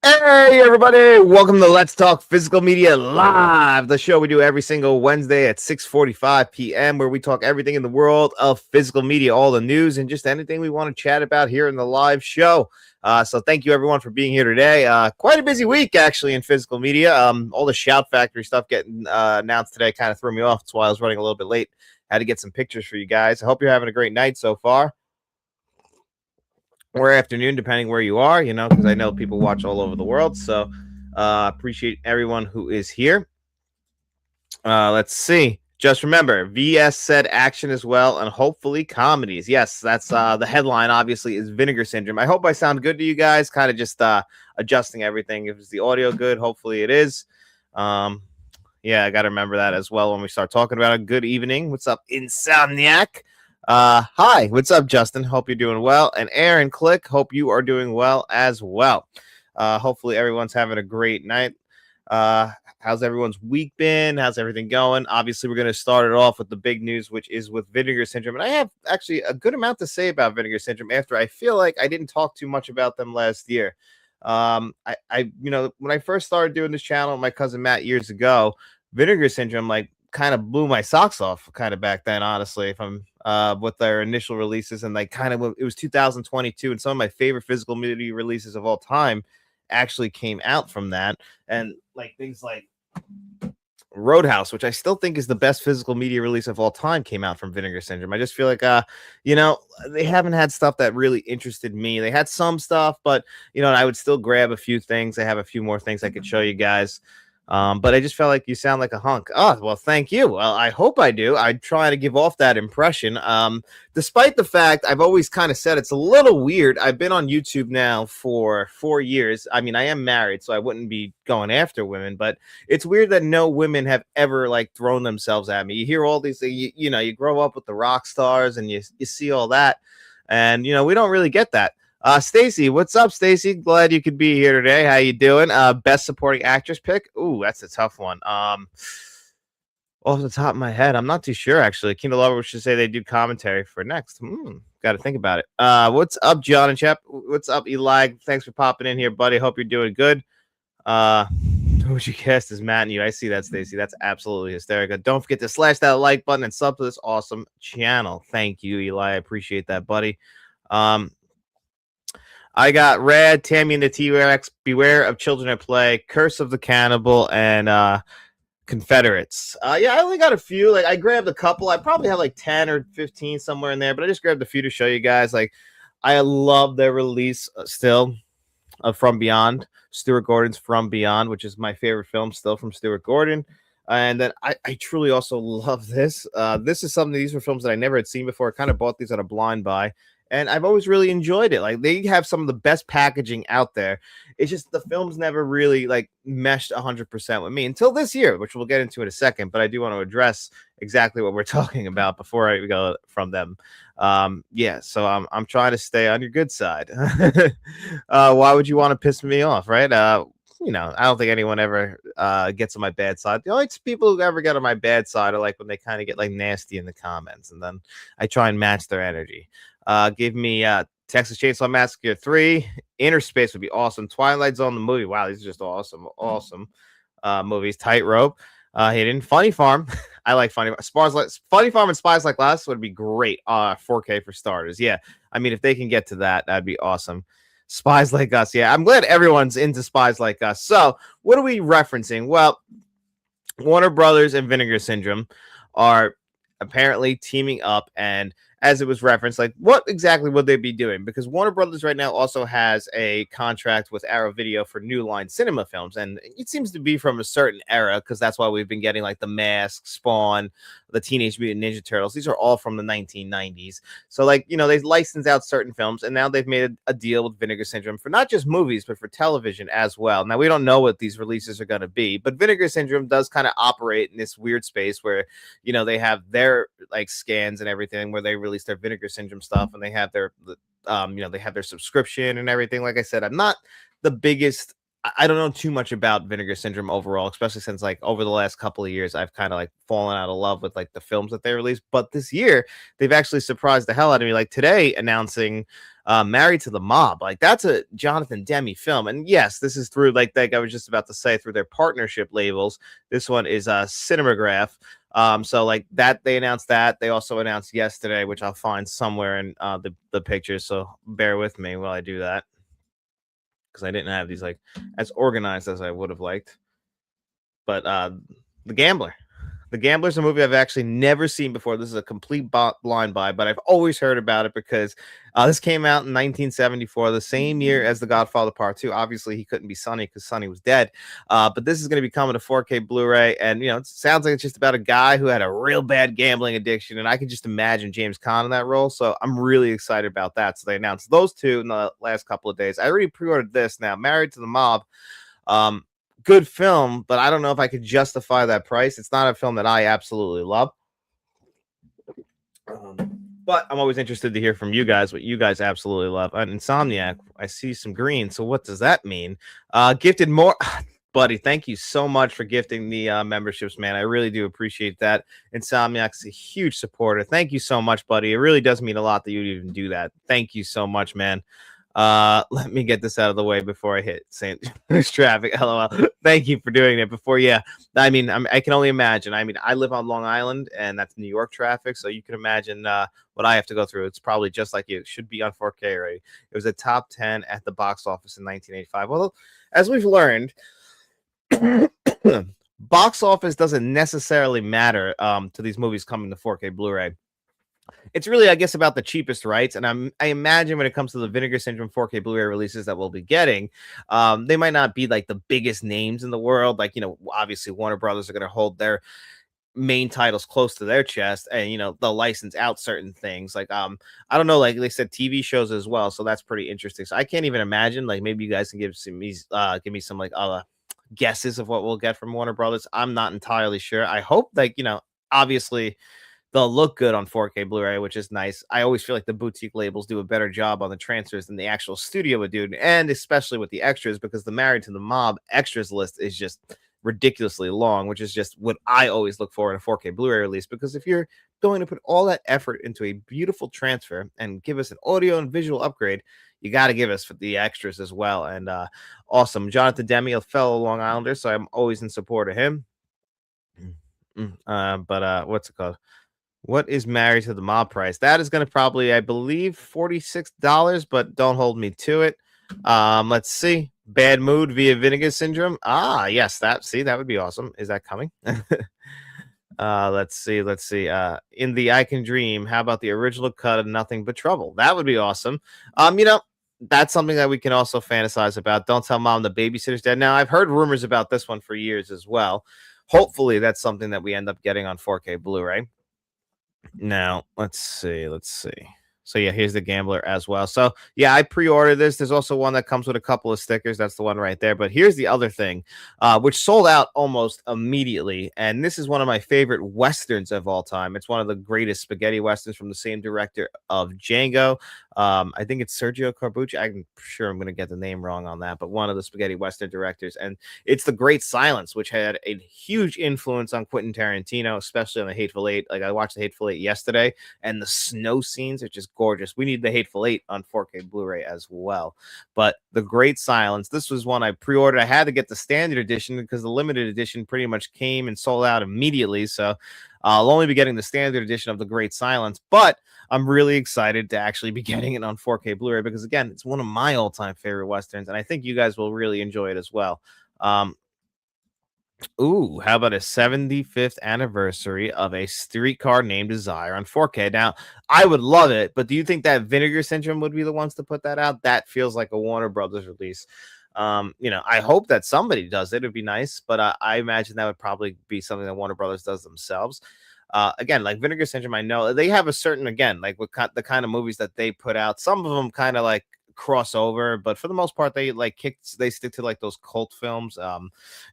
Hey everybody, welcome to Let's Talk Physical Media Live, the show we do every single Wednesday at 6:45 p.m. where we talk everything in the world of physical media, all the news and just anything we want to chat about here in the live show. So thank you everyone for being here today. Quite a busy week actually in physical media. All the Shout Factory stuff getting announced today kind of threw me off. That's why I was running a little bit late. Had to get some pictures for you guys. I hope you're having a great night so far, or afternoon, depending where you are, because I know people watch all over the world. So appreciate everyone who is here. Let's see. Just remember, VS said action as well, and hopefully comedies. Yes, that's the headline, obviously, is Vinegar Syndrome. I hope I sound good to you guys, kind of just adjusting everything. If it's the audio good, hopefully it is. Yeah, I got to remember that as well when we start talking about it. Good evening. What's up, Insomniac? Hi, what's up, Justin? Hope you're doing well. And Aaron Click, hope you are doing well as well. Hopefully everyone's having a great night. How's everyone's week been? How's everything going? Obviously, we're going to start it off with the big news, which is with Vinegar Syndrome. And I have actually a good amount to say about Vinegar Syndrome after I feel like I didn't talk too much about them last year. When I first started doing this channel with my cousin Matt years ago, Vinegar Syndrome, like, kind of blew my socks off kind of back then, honestly, if I'm with their initial releases. And like kind of, it was 2022, and some of my favorite physical media releases of all time actually came out from that. And like things like Roadhouse, which I still think is the best physical media release of all time, came out from Vinegar Syndrome. I just feel like they haven't had stuff that really interested me. They had some stuff, but I would still grab a few things. I have a few more things I could show you guys. But I just felt like you sound like a hunk. Oh, well, thank you. Well, I hope I do. I try to give off that impression. Despite the fact I've always kind of said it's a little weird. I've been on YouTube now for 4 years. I mean, I am married, so I wouldn't be going after women, but it's weird that no women have ever like thrown themselves at me. You hear all these things, you grow up with the rock stars and you see all that. And, we don't really get that. Stacy, what's up, Stacy? Glad you could be here today. How you doing? Best supporting actress pick? Ooh, that's a tough one. Off the top of my head, I'm not too sure, actually. Kingdom Lover should say they do commentary for next. Got to think about it. What's up, John and Chep? What's up, Eli? Thanks for popping in here, buddy. Hope you're doing good. Who would you cast as Matt and you? I see that, Stacy. That's absolutely hysterical. Don't forget to slash that like button and sub to this awesome channel. Thank you, Eli. I appreciate that, buddy. I got Rad, Tammy and the T-Rex, Beware of Children at Play, Curse of the Cannibal, and Confederates. Yeah, I only got a few. Like, I grabbed a couple. I probably have like 10 or 15 somewhere in there, but I just grabbed a few to show you guys. Like, I love their release still of From Beyond, Stuart Gordon's From Beyond, which is my favorite film still from Stuart Gordon. And then I truly also love this. This is something, these were films that I never had seen before. I kind of bought these at a blind buy, and I've always really enjoyed it. Like, they have some of the best packaging out there. It's just the films never really like meshed 100% with me until this year, which we'll get into in a second. But I do want to address exactly what we're talking about before I go from them. Yeah, so I'm trying to stay on your good side. Why would you want to piss me off, right? I don't think anyone ever gets on my bad side. The only people who ever get on my bad side are like when they kind of get like nasty in the comments, and then I try and match their energy. Give me Texas Chainsaw Massacre 3. Inner Space would be awesome. Twilight Zone, the movie. Wow, these are just awesome movies. Tightrope. Hidden. Funny Farm. I like Funny Farm and Spies Like Us would be great. 4K for starters. Yeah, I mean, if they can get to that, that'd be awesome. Spies Like Us. Yeah, I'm glad everyone's into Spies Like Us. So, what are we referencing? Well, Warner Brothers and Vinegar Syndrome are apparently teaming up, and as it was referenced, like, what exactly would they be doing? Because Warner Brothers right now also has a contract with Arrow Video for New Line Cinema films, and it seems to be from a certain era, because that's why we've been getting like The Mask, Spawn, the Teenage Mutant Ninja Turtles. These are all from the 1990s. So, like, they licensed out certain films, and now they've made a deal with Vinegar Syndrome for not just movies, but for television as well. Now, we don't know what these releases are going to be, but Vinegar Syndrome does kind of operate in this weird space where, they have their like scans and everything where they release their Vinegar Syndrome stuff, and they have their they have their subscription and everything. Like I said, I'm not the biggest, I don't know too much about Vinegar Syndrome overall, especially since like over the last couple of years I've kind of like fallen out of love with like the films that they released. But this year they've actually surprised the hell out of me, like today announcing Married to the Mob. Like that's a Jonathan Demme film, and yes, this is through like I was just about to say through their partnership labels. This one is Cinemagraph. So like that they announced that. They also announced yesterday, which I'll find somewhere in the pictures. So bear with me while I do that because I didn't have these like as organized as I would have liked. But The Gambler. The Gambler is a movie I've actually never seen before. This is a complete blind buy, but I've always heard about it because this came out in 1974, the same year as The Godfather Part 2. Obviously, he couldn't be Sonny because Sonny was dead. But this is going to be coming to 4K Blu-ray, and it sounds like it's just about a guy who had a real bad gambling addiction, and I could just imagine James Caan in that role. So I'm really excited about that. So they announced those two in the last couple of days. I already pre-ordered this now. Married to the Mob. Good film, but I don't know if I could justify that price. It's not a film that I absolutely love. But I'm always interested to hear from you guys what you guys absolutely love. Insomniac, I see some green. So what does that mean? Gifted more. Buddy, thank you so much for gifting the memberships, man. I really do appreciate that. Insomniac's a huge supporter. Thank you so much, buddy. It really does mean a lot that you even do that. Thank you so much, man. Let me get this out of the way before I hit St. Louis traffic. LOL. Thank you for doing it before. Yeah, I mean, I can only imagine. I mean, I live on Long Island, and that's New York traffic, so you can imagine what I have to go through. It's probably just like you. It should be on 4K already. It was a top 10 at the box office in 1985. Well, as we've learned, box office doesn't necessarily matter to these movies coming to 4K Blu-ray. It's really, I guess, about the cheapest rights. And I imagine when it comes to the Vinegar Syndrome 4K Blu-ray releases that we'll be getting, they might not be like the biggest names in the world. Like, obviously Warner Brothers are going to hold their main titles close to their chest, and they'll license out certain things. Like, I don't know, like they said, TV shows as well. So that's pretty interesting. So I can't even imagine. Like, maybe you guys can give me some like guesses of what we'll get from Warner Brothers. I'm not entirely sure. I hope, like, obviously they'll look good on 4K Blu-ray, which is nice. I always feel like the boutique labels do a better job on the transfers than the actual studio would do, and especially with the extras, because the Married to the Mob extras list is just ridiculously long, which is just what I always look for in a 4K Blu-ray release. Because if you're going to put all that effort into a beautiful transfer and give us an audio and visual upgrade, you got to give us the extras as well. And awesome. Jonathan Demme, a fellow Long Islander, so I'm always in support of him. But what's it called? What is Married to the Mob price? That is going to probably, I believe, $46, but don't hold me to it. Let's see. Bad Mood via Vinegar Syndrome. Yes, that would be awesome. Is that coming? Let's see. In the I Can Dream, how about the original cut of Nothing But Trouble? That would be awesome. That's something that we can also fantasize about. Don't Tell Mom the Babysitter's Dead. Now, I've heard rumors about this one for years as well. Hopefully, that's something that we end up getting on 4K Blu-ray. Now, let's see. So yeah, here's the Gambler as well. So yeah, I pre-ordered this. There's also one that comes with a couple of stickers. That's the one right there. But here's the other thing, which sold out almost immediately. And this is one of my favorite Westerns of all time. It's one of the greatest spaghetti Westerns from the same director of Django. I think it's Sergio Corbucci. I'm sure I'm going to get the name wrong on that, but one of the spaghetti Western directors. And it's The Great Silence, which had a huge influence on Quentin Tarantino, especially on The Hateful Eight. Like, I watched The Hateful Eight yesterday, and the snow scenes are just gorgeous. We need The Hateful Eight on 4K Blu-ray as well. But The Great Silence, this was one I pre-ordered. I had to get the standard edition because the limited edition pretty much came and sold out immediately. So I'll only be getting the standard edition of The Great Silence, but I'm really excited to actually be getting it on 4K Blu-ray because, again, it's one of my all-time favorite Westerns, and I think you guys will really enjoy it as well. Ooh, how about a 75th anniversary of A Streetcar Named Desire on 4K? Now, I would love it, but do you think that Vinegar Syndrome would be the ones to put that out? That feels like a Warner Brothers release. I hope that somebody does it. It'd be nice, but I imagine that would probably be something that Warner Brothers does themselves. Again, like Vinegar Syndrome, I know they have a certain, again, like with the kind of movies that they put out. Some of them kind of like crossover, but for the most part, they stick to like those cult films.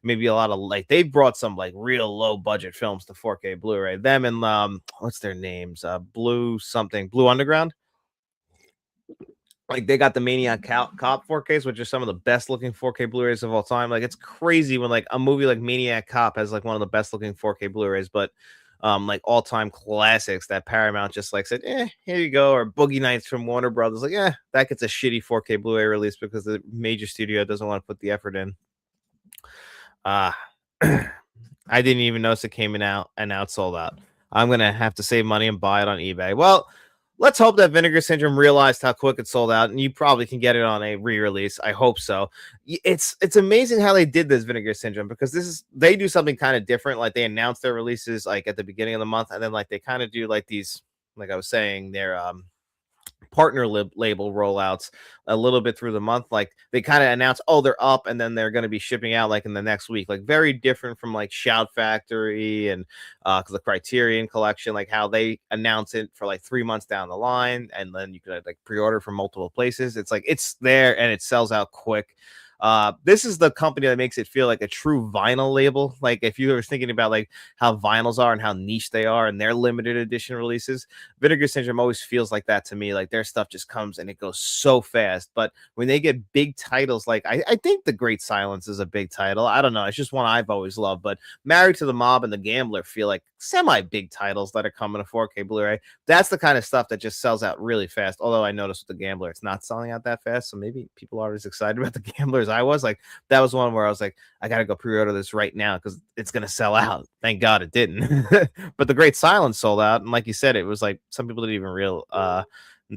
Maybe a lot of like they've brought some like real low budget films to 4K Blu-ray. Them and what's their names? Blue Underground. Like, they got the Maniac Cop 4Ks, which are some of the best looking 4K Blu-rays of all time. Like, it's crazy when like a movie like Maniac Cop has like one of the best looking 4K Blu-rays, but like all-time classics that Paramount just like said, here you go, or Boogie Nights from Warner Brothers, like, that gets a shitty 4K Blu-ray release because the major studio doesn't want to put the effort in. Uh I didn't even notice it came in out and now it's sold out. I'm gonna have to save money and buy it on eBay. Well, let's hope that Vinegar Syndrome realized how quick it sold out, and you probably can get it on a re-release. I hope so. It's amazing how they did this Vinegar Syndrome, because they do something kind of different. Like, they announce their releases like at the beginning of the month, and then like they kind of do like these, like I was saying, their partner label rollouts a little bit through the month. Like, they kind of announce, oh, they're up, and then they're going to be shipping out like in the next week. Like, very different from like Shout Factory and the Criterion collection, like how they announce it for like 3 months down the line, and then you can like pre-order from multiple places. It's like it's there and it sells out quick. This is the company that makes it feel like a true vinyl label. Like, if you were thinking about like how vinyls are and how niche they are and their limited edition releases, Vinegar Syndrome always feels like that to me. Like, their stuff just comes and it goes so fast. But when they get big titles, like I think The Great Silence is a big title. I don't know. It's just one I've always loved. But Married to the Mob and The Gambler feel like semi-big titles that are coming to 4K Blu-ray. That's the kind of stuff that just sells out really fast. Although I noticed with The Gambler, it's not selling out that fast. So maybe people aren't as excited about The Gambler as I was. Like, that was one where I was like, I got to go pre-order this right now because it's going to sell out. Thank God it didn't. But The Great Silence sold out. And like you said, it was like some people didn't even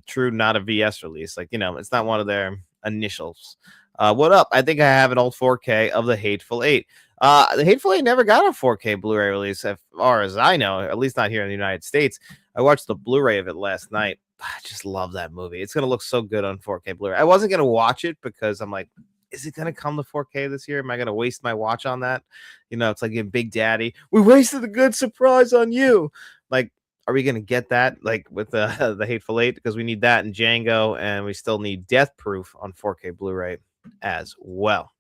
true, not a VS release. Like, it's not one of their initials. What up? I think I have an old 4K of The Hateful Eight. The Hateful Eight never got a 4K Blu-ray release, as far as I know, at least not here in the United States. I watched the Blu-ray of it last night. I just love that movie. It's going to look so good on 4K Blu-ray. I wasn't going to watch it because I'm like, is it going to come to 4K this year? Am I going to waste my watch on that? It's like in Big Daddy, we wasted a good surprise on you. Like, are we going to get that like with the Hateful Eight? Because we need that in Django, and we still need Death Proof on 4K Blu-ray as well.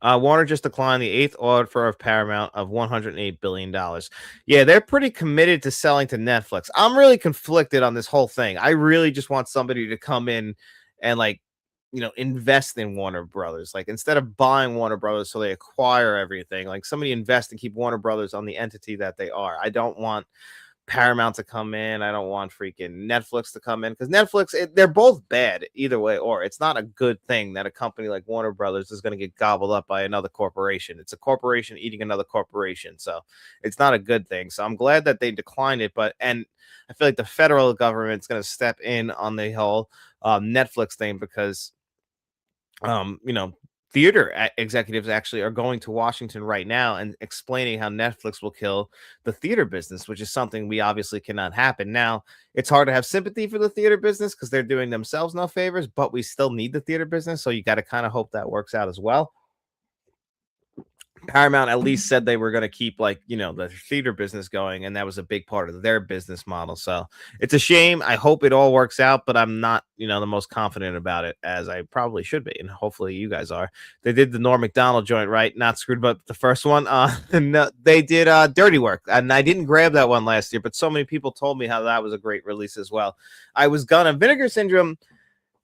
Warner just declined the 8th offer of Paramount of $108 billion. Yeah, they're pretty committed to selling to Netflix. I'm really conflicted on this whole thing. I really just want somebody to come in and like, invest in Warner Brothers. Like, instead of buying Warner Brothers so they acquire everything, like somebody invest and keep Warner Brothers on the entity that they are. I don't want Paramount to come in. I don't want freaking Netflix to come in, because Netflix, they're both bad either way. Or it's not a good thing that a company like Warner Brothers is going to get gobbled up by another corporation. It's a corporation eating another corporation. So it's not a good thing. So I'm glad that they declined it. And I feel like the federal government's going to step in on the whole Netflix thing, because theater executives actually are going to Washington right now and explaining how Netflix will kill the theater business, which is something we obviously cannot happen. Now, it's hard to have sympathy for the theater business because they're doing themselves no favors, but we still need the theater business. So you got to kind of hope that works out as well. Paramount at least said they were going to keep the theater business going, and that was a big part of their business model. So it's a shame. I hope it all works out, but I'm not the most confident about it as I probably should be, and hopefully you guys are. They did the Norm Macdonald joint, right? Not screwed up the first one. No, they did Dirty Work, and I didn't grab that one last year, but so many people told me how that was a great release as well. I was gonna. Vinegar Syndrome,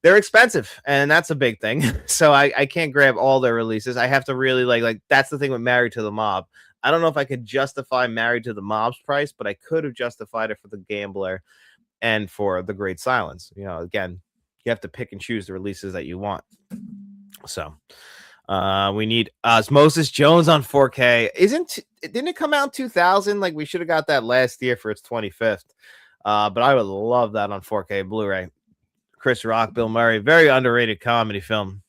they're expensive, and that's a big thing. So I can't grab all their releases. I have to really like that's the thing with Married to the Mob. I don't know if I could justify Married to the Mob's price, but I could have justified it for The Gambler and for The Great Silence. Again, you have to pick and choose the releases that you want. So we need Osmosis Jones on 4K. Didn't it come out in 2000? Like, we should have got that last year for its 25th. But I would love that on 4K Blu-ray. Chris Rock, Bill Murray, very underrated comedy film.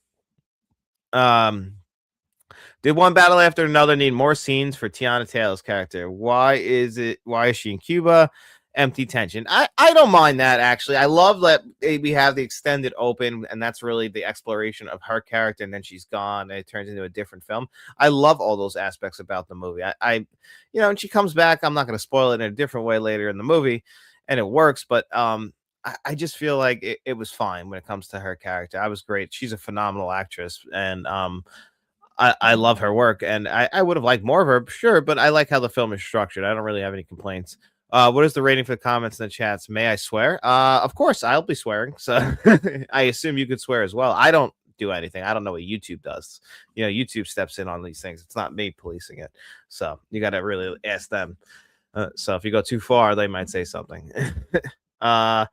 Did one battle after another need more scenes for Tiana Taylor's character? Why is she in Cuba? Empty tension. I don't mind that, actually. I love that we have the extended open, and that's really the exploration of her character, and then she's gone and it turns into a different film. I love all those aspects about the movie. And she comes back. I'm not going to spoil it in a different way later in the movie, and it works, but I just feel like it was fine when it comes to her character. I was great. She's a phenomenal actress, and I love her work, and I would have liked more of her, sure, but I like how the film is structured. I don't really have any complaints. What is the rating for the comments in the chats? May I swear? Of course, I'll be swearing. So I assume you could swear as well. I don't do anything. I don't know what YouTube does. YouTube steps in on these things. It's not me policing it. So you got to really ask them. So if you go too far, they might say something. uh,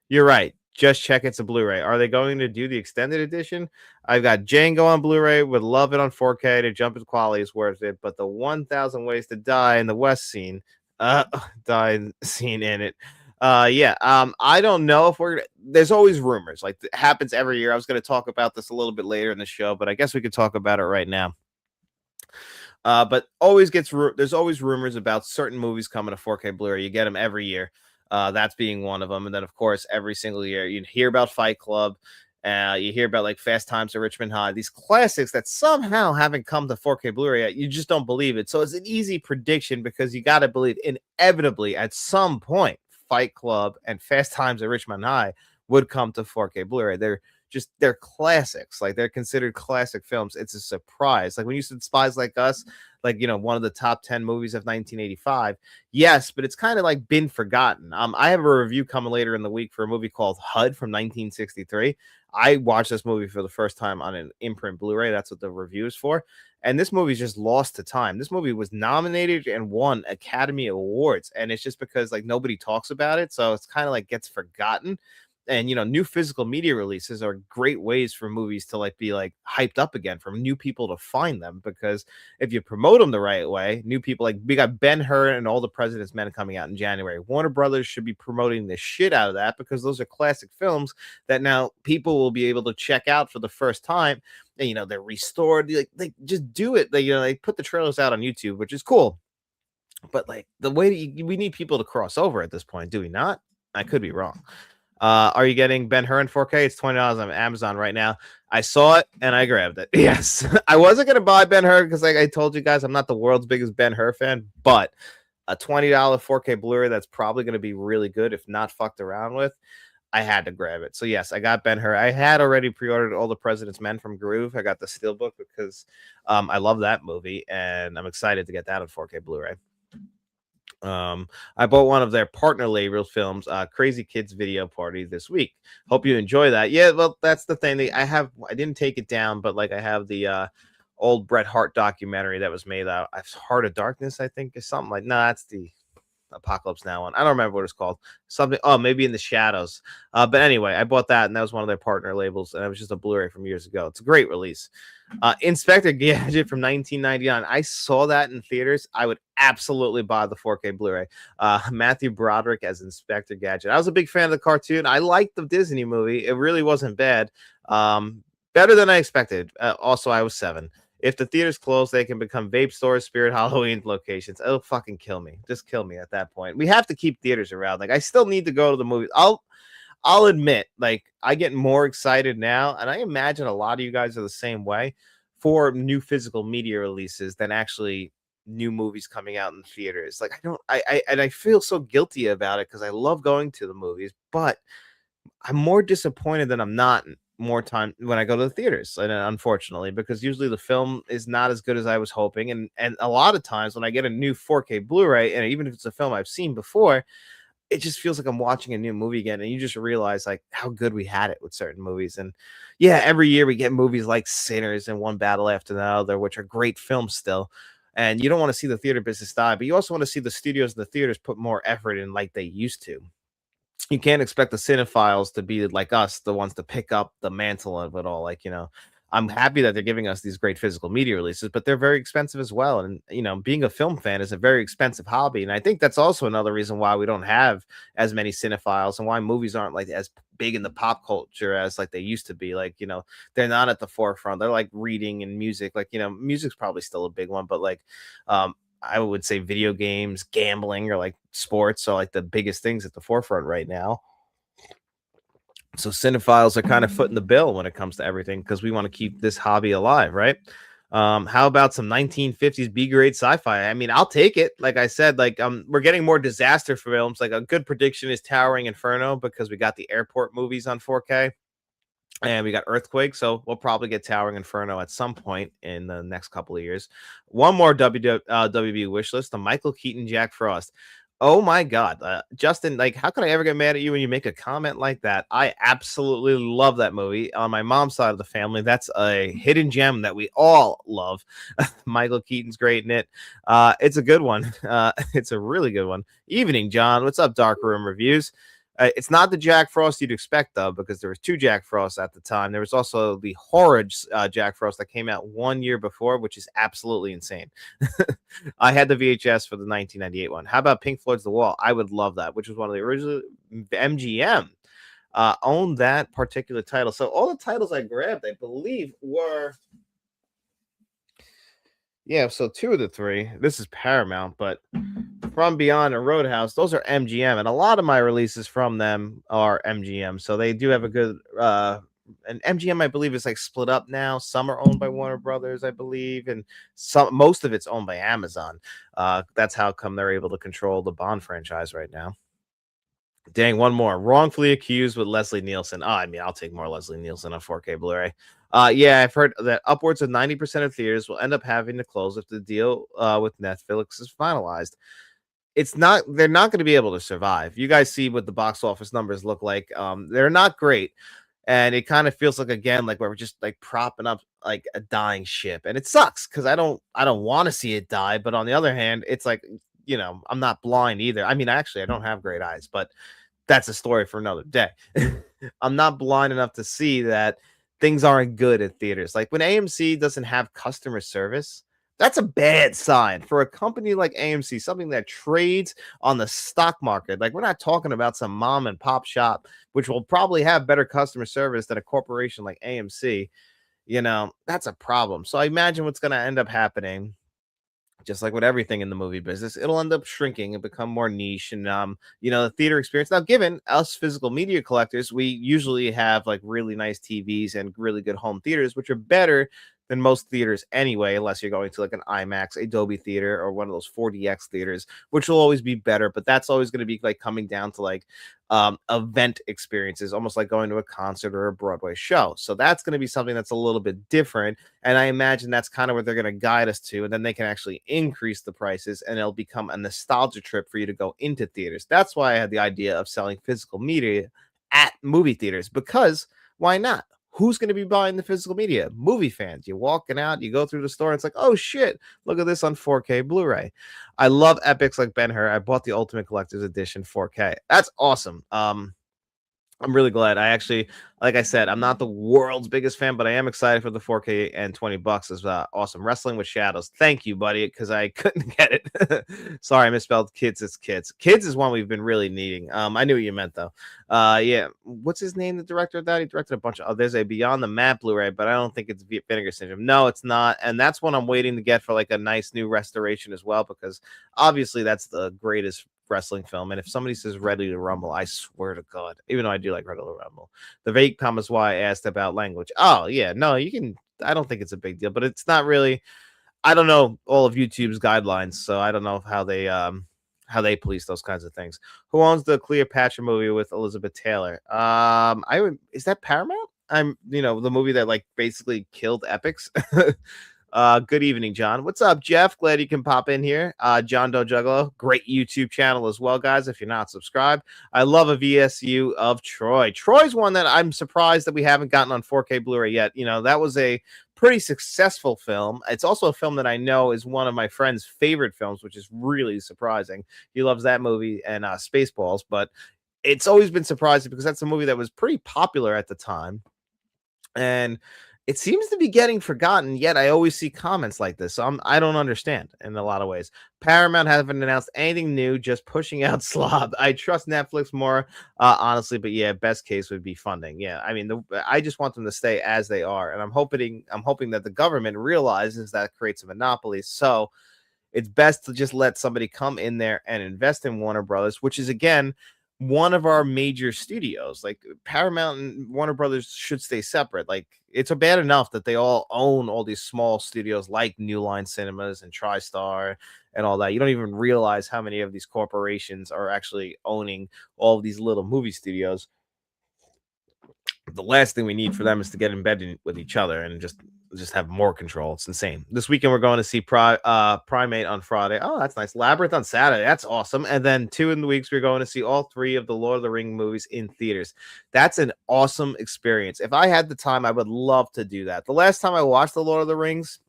you're right. Just check it's a Blu-ray. Are they going to do the extended edition? I've got Django on Blu-ray. Would love it on 4K. To jump in quality is worth it. But the 1,000 Ways to Die in the West scene, die scene in it. Yeah. I don't know if we're. There's always rumors. Like it happens every year. I was going to talk about this a little bit later in the show, but I guess we could talk about it right now. But there's always rumors about certain movies coming to 4K Blu-ray. You get them every year. That's being one of them. And then of course, every single year you hear about Fight Club. You hear about like Fast Times at Richmond High, these classics that somehow haven't come to 4K Blu-ray yet. You just don't believe it. So it's an easy prediction because you got to believe inevitably at some point Fight Club and Fast Times at Richmond High would come to 4K Blu-ray. They're classics. Like they're considered classic films. It's a surprise. Like when you said Spies Like Us, like one of the top 10 movies of 1985. Yes, but it's kind of like been forgotten. I have a review coming later in the week for a movie called HUD from 1963. I watched this movie for the first time on an imprint Blu-ray. That's what the review is for. And this movie's just lost to time. This movie was nominated and won Academy Awards, and it's just because like nobody talks about it, so it's kind of like gets forgotten. And new physical media releases are great ways for movies to like be like hyped up again, for new people to find them, because if you promote them the right way, new people, like we got Ben-Hur and All the President's Men coming out in January. Warner Brothers should be promoting the shit out of that, because those are classic films that now people will be able to check out for the first time. And they're restored. Like they just do it. They put the trailers out on YouTube, which is cool. But like the way that we need people to cross over at this point, do we not? I could be wrong. Are you getting Ben-Hur in 4K? It's $20 on Amazon right now. I saw it and I grabbed it. Yes, I wasn't gonna buy Ben-Hur because, like I told you guys, I'm not the world's biggest Ben-Hur fan, but a $20 4K Blu-ray that's probably gonna be really good if not fucked around with. I had to grab it. So yes, I got Ben-Hur. I had already pre-ordered All the President's Men from Groove. I got the Steelbook because I love that movie and I'm excited to get that on 4K Blu-ray. I bought one of their partner label films, Crazy Kids Video Party, this week. Hope you enjoy that. Yeah, well, that's the thing. I didn't take it down, but like I have the old Bret Hart documentary that was made out. Heart of Darkness, I think, is something like. No, that's the Apocalypse Now one. I don't remember what it's called. Something. Oh, maybe In the Shadows. But anyway, I bought that, and that was one of their partner labels, and it was just a Blu-ray from years ago. It's a great release. Inspector Gadget from 1999. I saw that in theaters. I would absolutely buy the 4K Blu-ray. Matthew Broderick as Inspector Gadget. I was a big fan of the cartoon. I liked the Disney movie. It really wasn't bad. Better than I expected. Also, I was 7. If the theaters close, they can become vape stores, Spirit Halloween locations. It'll fucking kill me. Just kill me at that point. We have to keep theaters around. Like I still need to go to the movies. I'll admit, like I get more excited now, and I imagine a lot of you guys are the same way, for new physical media releases than actually new movies coming out in theaters. Like I feel so guilty about it because I love going to the movies, but I'm more disappointed than I'm not more time when I go to the theaters, and unfortunately, because usually the film is not as good as I was hoping, and a lot of times when I get a new 4K Blu-ray, and even if it's a film I've seen before, it just feels like I'm watching a new movie again, and you just realize like how good we had it with certain movies. And yeah, every year we get movies like Sinners and One Battle After the Other, which are great films still. And you don't want to see the theater business die, but you also want to see the studios and the theaters put more effort in like they used to. You can't expect the cinephiles to be like us, the ones to pick up the mantle of it all. Like, I'm happy that they're giving us these great physical media releases, but they're very expensive as well. And, being a film fan is a very expensive hobby. And I think that's also another reason why we don't have as many cinephiles and why movies aren't like as big in the pop culture as like they used to be. Like, they're not at the forefront. They're like reading and music. Like, music's probably still a big one, but like, I would say video games, gambling, or like sports are like the biggest things at the forefront right now. So cinephiles are kind of footing the bill when it comes to everything because we want to keep this hobby alive, right? How about some 1950s B-grade sci-fi? I mean, I'll take it. Like I said, like we're getting more disaster films. Like a good prediction is Towering Inferno because we got the airport movies on 4K. And we got Earthquake, so we'll probably get Towering Inferno at some point in the next couple of years. One more WB wish list: the Michael Keaton Jack Frost. Oh my god, Justin, like, how could I ever get mad at you when you make a comment like that? I absolutely love that movie. On my mom's side of the family, that's a hidden gem that we all love. Michael Keaton's great in it. It's a good one. It's a really good one. Evening, John. What's up, Dark Room Reviews? It's not the Jack Frost you'd expect, though, because there was two Jack Frosts at the time. There was also the horrid Jack Frost that came out 1 year before, which is absolutely insane. I had the VHS for the 1998 one. How about Pink Floyd's The Wall? I would love that, which was one of the original. MGM owned that particular title. So all the titles I grabbed, I believe, were, yeah. So two of the three. This is Paramount, but From Beyond and Roadhouse, those are MGM, and a lot of my releases from them are MGM. So they do have a good. And MGM, I believe, is like split up now. Some are owned by Warner Brothers, I believe, and most of it's owned by Amazon. That's how come they're able to control the Bond franchise right now. Dang, one more. Wrongfully accused with Leslie Nielsen. Oh, I mean, I'll take more Leslie Nielsen on 4K Blu-ray. Yeah, I've heard that upwards of 90% of theaters will end up having to close if the deal with Netflix is finalized. It's not, they're not going to be able to survive. You guys see what the box office numbers look like. They're not great. And it kind of feels like, again, like we're just like propping up like a dying ship. And it sucks because I don't want to see it die. But on the other hand, it's like, I'm not blind either. I mean, actually, I don't have great eyes, but that's a story for another day. I'm not blind enough to see that things aren't good at theaters. Like when AMC doesn't have customer service, that's a bad sign for a company like AMC, something that trades on the stock market. Like we're not talking about some mom and pop shop, which will probably have better customer service than a corporation like AMC. That's a problem. So I imagine what's going to end up happening, just like with everything in the movie business, it'll end up shrinking and become more niche. And the theater experience. Now, given us physical media collectors, we usually have like really nice TVs and really good home theaters, which are better than most theaters anyway, unless you're going to like an IMAX, a Dolby theater, or one of those 4DX theaters, which will always be better. But that's always going to be like coming down to like event experiences, almost like going to a concert or a Broadway show. So that's going to be something that's a little bit different. And I imagine that's kind of what they're going to guide us to. And then they can actually increase the prices and it'll become a nostalgia trip for you to go into theaters. That's why I had the idea of selling physical media at movie theaters, because why not? Who's going to be buying the physical media? Movie fans. You're walking out, you go through the store, it's like, oh shit, look at this on 4K Blu-ray. I love epics like Ben-Hur. I bought the Ultimate Collector's Edition 4K. That's awesome. I'm really glad. I actually, like I said, I'm not the world's biggest fan, but I am excited for the 4K, and $20 is awesome. Wrestling with Shadows. Thank you, buddy, because I couldn't get it. Sorry, I misspelled kids. It's kids. Kids is one we've been really needing. I knew what you meant though. Yeah. What's his name? The director of that? He directed a bunch of. Oh, there's a Beyond the Map Blu-ray, but I don't think it's Vinegar Syndrome. No, it's not. And that's one I'm waiting to get for like a nice new restoration as well, because obviously that's the greatest wrestling film. And if somebody says Ready to Rumble, I swear to God, even though I do like Ready to Rumble, the vague comments why I asked about language. Oh, yeah, no, you can. I don't think it's a big deal, but it's not really. I don't know all of YouTube's guidelines, so I don't know how they police those kinds of things. Who owns the Cleopatra movie with Elizabeth Taylor? I would, is that Paramount? The movie that like basically killed epics. Good evening, John. What's up, Jeff? Glad you can pop in here. John Doe Juggalo, great YouTube channel as well, guys. If you're not subscribed, I love a VSU of Troy. Troy's one that I'm surprised that we haven't gotten on 4K Blu-ray yet. That was a pretty successful film. It's also a film that I know is one of my friend's favorite films, which is really surprising. He loves that movie and Spaceballs, but it's always been surprising because that's a movie that was pretty popular at the time. And it seems to be getting forgotten, yet I always see comments like this. So I don't understand in a lot of ways. Paramount haven't announced anything new, just pushing out slob. I trust Netflix more, honestly, but yeah, best case would be funding. Yeah, I mean, I just want them to stay as they are, and I'm hoping that the government realizes that creates a monopoly. So it's best to just let somebody come in there and invest in Warner Brothers, which is again one of our major studios. Like Paramount and Warner Brothers should stay separate. Like it's bad enough that they all own all these small studios like New Line Cinemas and TriStar and all that. You don't even realize how many of these corporations are actually owning all of these little movie studios. The last thing we need for them is to get embedded with each other and just just have more control. It's insane. This weekend we're going to see Primate on Friday. Oh, that's nice. Labyrinth on Saturday. That's awesome. And then 2 in the weeks we're going to see all 3 of the Lord of the Ring movies in theaters. That's an awesome experience. If I had the time, I would love to do that. The last time I watched the Lord of the Rings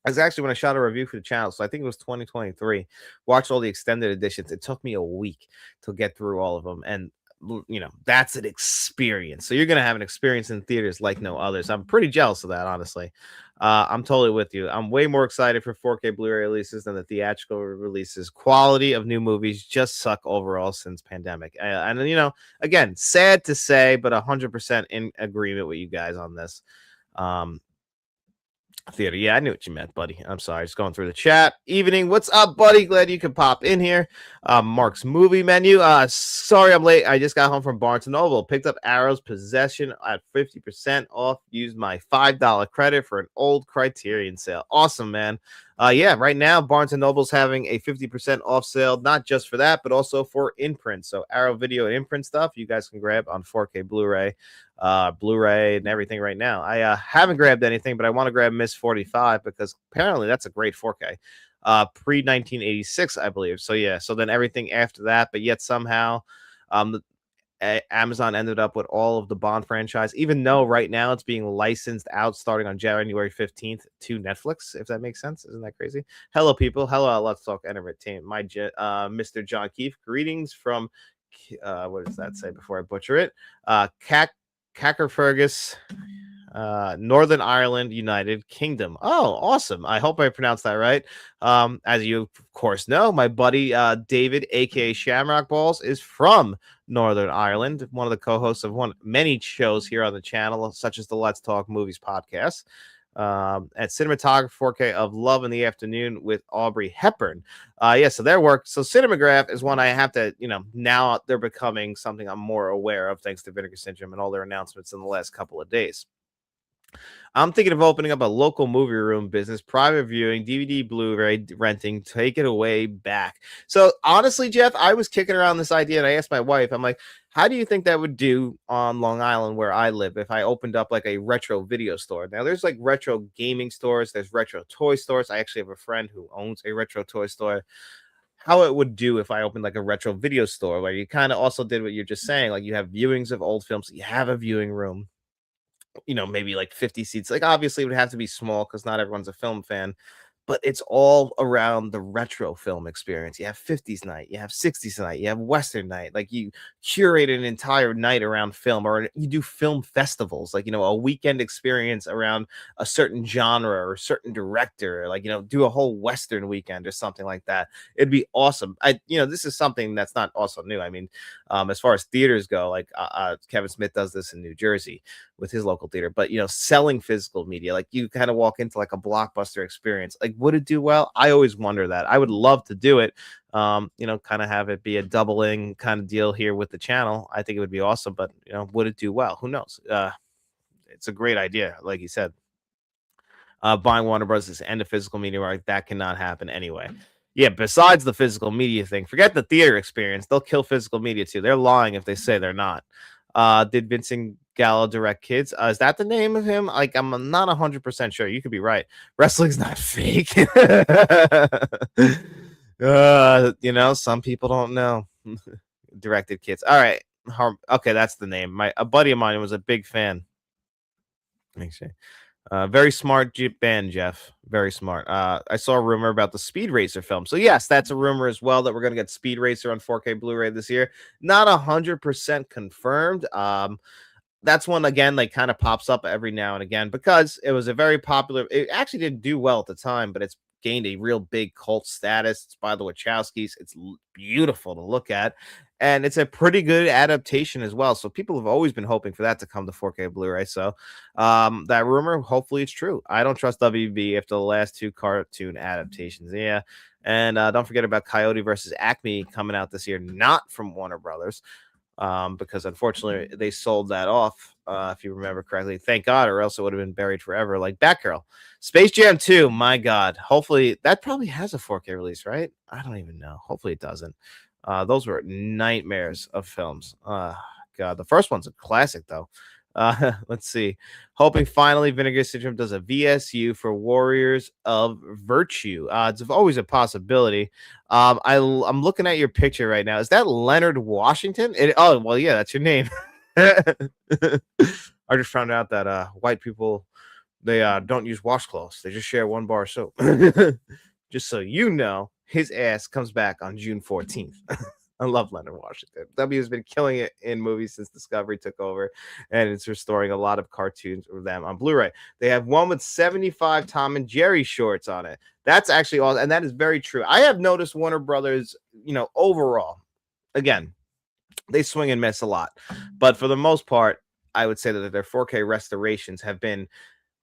is actually when I shot a review for the channel. So I think it was 2023. Watched all the extended editions. It took me a week to get through all of them. And that's an experience. So you're gonna have an experience in theaters like no others. I'm pretty jealous of that, honestly. I'm totally with you. I'm way more excited for 4K Blu-ray releases than the theatrical releases. Quality of new movies just suck overall since pandemic. And again, sad to say, but 100% in agreement with you guys on this. Theater. Yeah, I knew what you meant, buddy. I'm sorry. Just going through the chat. Evening. What's up, buddy? Glad you could pop in here. Mark's movie menu. Sorry I'm late. I just got home from Barnes & Noble. Picked up Arrow's Possession at 50% off. Used my $5 credit for an old Criterion sale. Awesome, man. Yeah, right now, Barnes & Noble's having a 50% off sale, not just for that, but also for imprint. So Arrow video and imprint stuff, you guys can grab on 4K Blu-ray. Blu-ray and everything right now. I haven't grabbed anything, but I want to grab Miss 45 because apparently that's a great 4K. Pre 1986, I believe. So yeah, so then everything after that, but yet somehow Amazon ended up with all of the Bond franchise, even though right now it's being licensed out starting on January 15th to Netflix, if that makes sense. Isn't that crazy? Hello, people. Hello, Let's Talk Entertainment. Mr. John Keefe. Greetings from what does that say before I butcher it? Cacker-Fergus, Northern Ireland, United Kingdom. Oh, awesome. I hope I pronounced that right. As you, of course, know, my buddy David, a.k.a. Shamrock Balls, is from Northern Ireland, one of the co-hosts of many shows here on the channel, such as the Let's Talk Movies podcast. At Cinematography 4K of Love in the Afternoon with Audrey Hepburn. So their work. So Cinemagraph is one I have to, now they're becoming something I'm more aware of thanks to Vinegar Syndrome and all their announcements in the last couple of days. I'm thinking of opening up a local movie room business, private viewing, DVD, Blu-ray renting, take it away back. So honestly, Jeff, I was kicking around this idea and I asked my wife, I'm like, how do you think that would do on Long Island where I live if I opened up like a retro video store? Now there's like retro gaming stores, there's retro toy stores. I actually have a friend who owns a retro toy store. How it would do if I opened like a retro video store where you kind of also did what you're just saying, like you have viewings of old films, you have a viewing room, maybe like 50 seats. Like obviously it would have to be small because not everyone's a film fan, but it's all around the retro film experience. You have 50s night, you have 60s night, you have Western night. Like you curate an entire night around film, or you do film festivals, like, a weekend experience around a certain genre or a certain director, like, do a whole Western weekend or something like that. It'd be awesome. This is something that's not also new. I mean, as far as theaters go, like Kevin Smith does this in New Jersey with his local theater, but selling physical media, like you kind of walk into like a Blockbuster experience, like would it do well? I always wonder that. I would love to do it, kind of have it be a doubling kind of deal here with the channel. I think it would be awesome, but would it do well? Who knows? It's a great idea, like you said. Buying Warner Bros. Is end of physical media, right? That cannot happen anyway. Yeah, besides the physical media thing, forget the theater experience. They'll kill physical media too. They're lying if they say they're not. Did Vincent Gallo direct Kids? Is that the name of him? Like, I'm not 100% sure. You could be right. Wrestling's not fake. Some people don't know. Directed Kids. All right. Okay, that's the name. A buddy of mine was a big fan. Very smart band, Jeff. Very smart. I saw a rumor about the Speed Racer film. So yes, that's a rumor as well that we're going to get Speed Racer on 4K Blu-ray this year. Not 100% confirmed. That's one, again, like kind of pops up every now and again because it was a very popular. It actually didn't do well at the time, but it's gained a real big cult status. It's by the Wachowskis. It's beautiful to look at. And it's a pretty good adaptation as well. So people have always been hoping for that to come to 4K Blu-ray. So that rumor, hopefully it's true. I don't trust WB after the last 2 cartoon adaptations. Yeah. And don't forget about Coyote versus Acme coming out this year, not from Warner Brothers, because unfortunately they sold that off, if you remember correctly. Thank God, or else it would have been buried forever, like Batgirl. Space Jam 2, my God. Hopefully, that probably has a 4K release, right? I don't even know. Hopefully it doesn't. Those were nightmares of films. God, the first one's a classic, though. Let's see. Hoping finally Vinegar Syndrome does a VSU for Warriors of Virtue. It's always a possibility. I'm looking at your picture right now. Is that Leonard Washington? Oh, well, yeah, that's your name. I just found out that white people, they don't use washcloths. They just share one bar of soap. Just so you know, his ass comes back on June 14th. I love Leonard Washington. W has been killing it in movies since Discovery took over, and it's restoring a lot of cartoons of them on Blu-ray. They have one with 75 Tom and Jerry shorts on it. That's actually all, and that is very true. I have noticed Warner Brothers, overall, again, they swing and miss a lot, but for the most part, I would say that their 4K restorations have been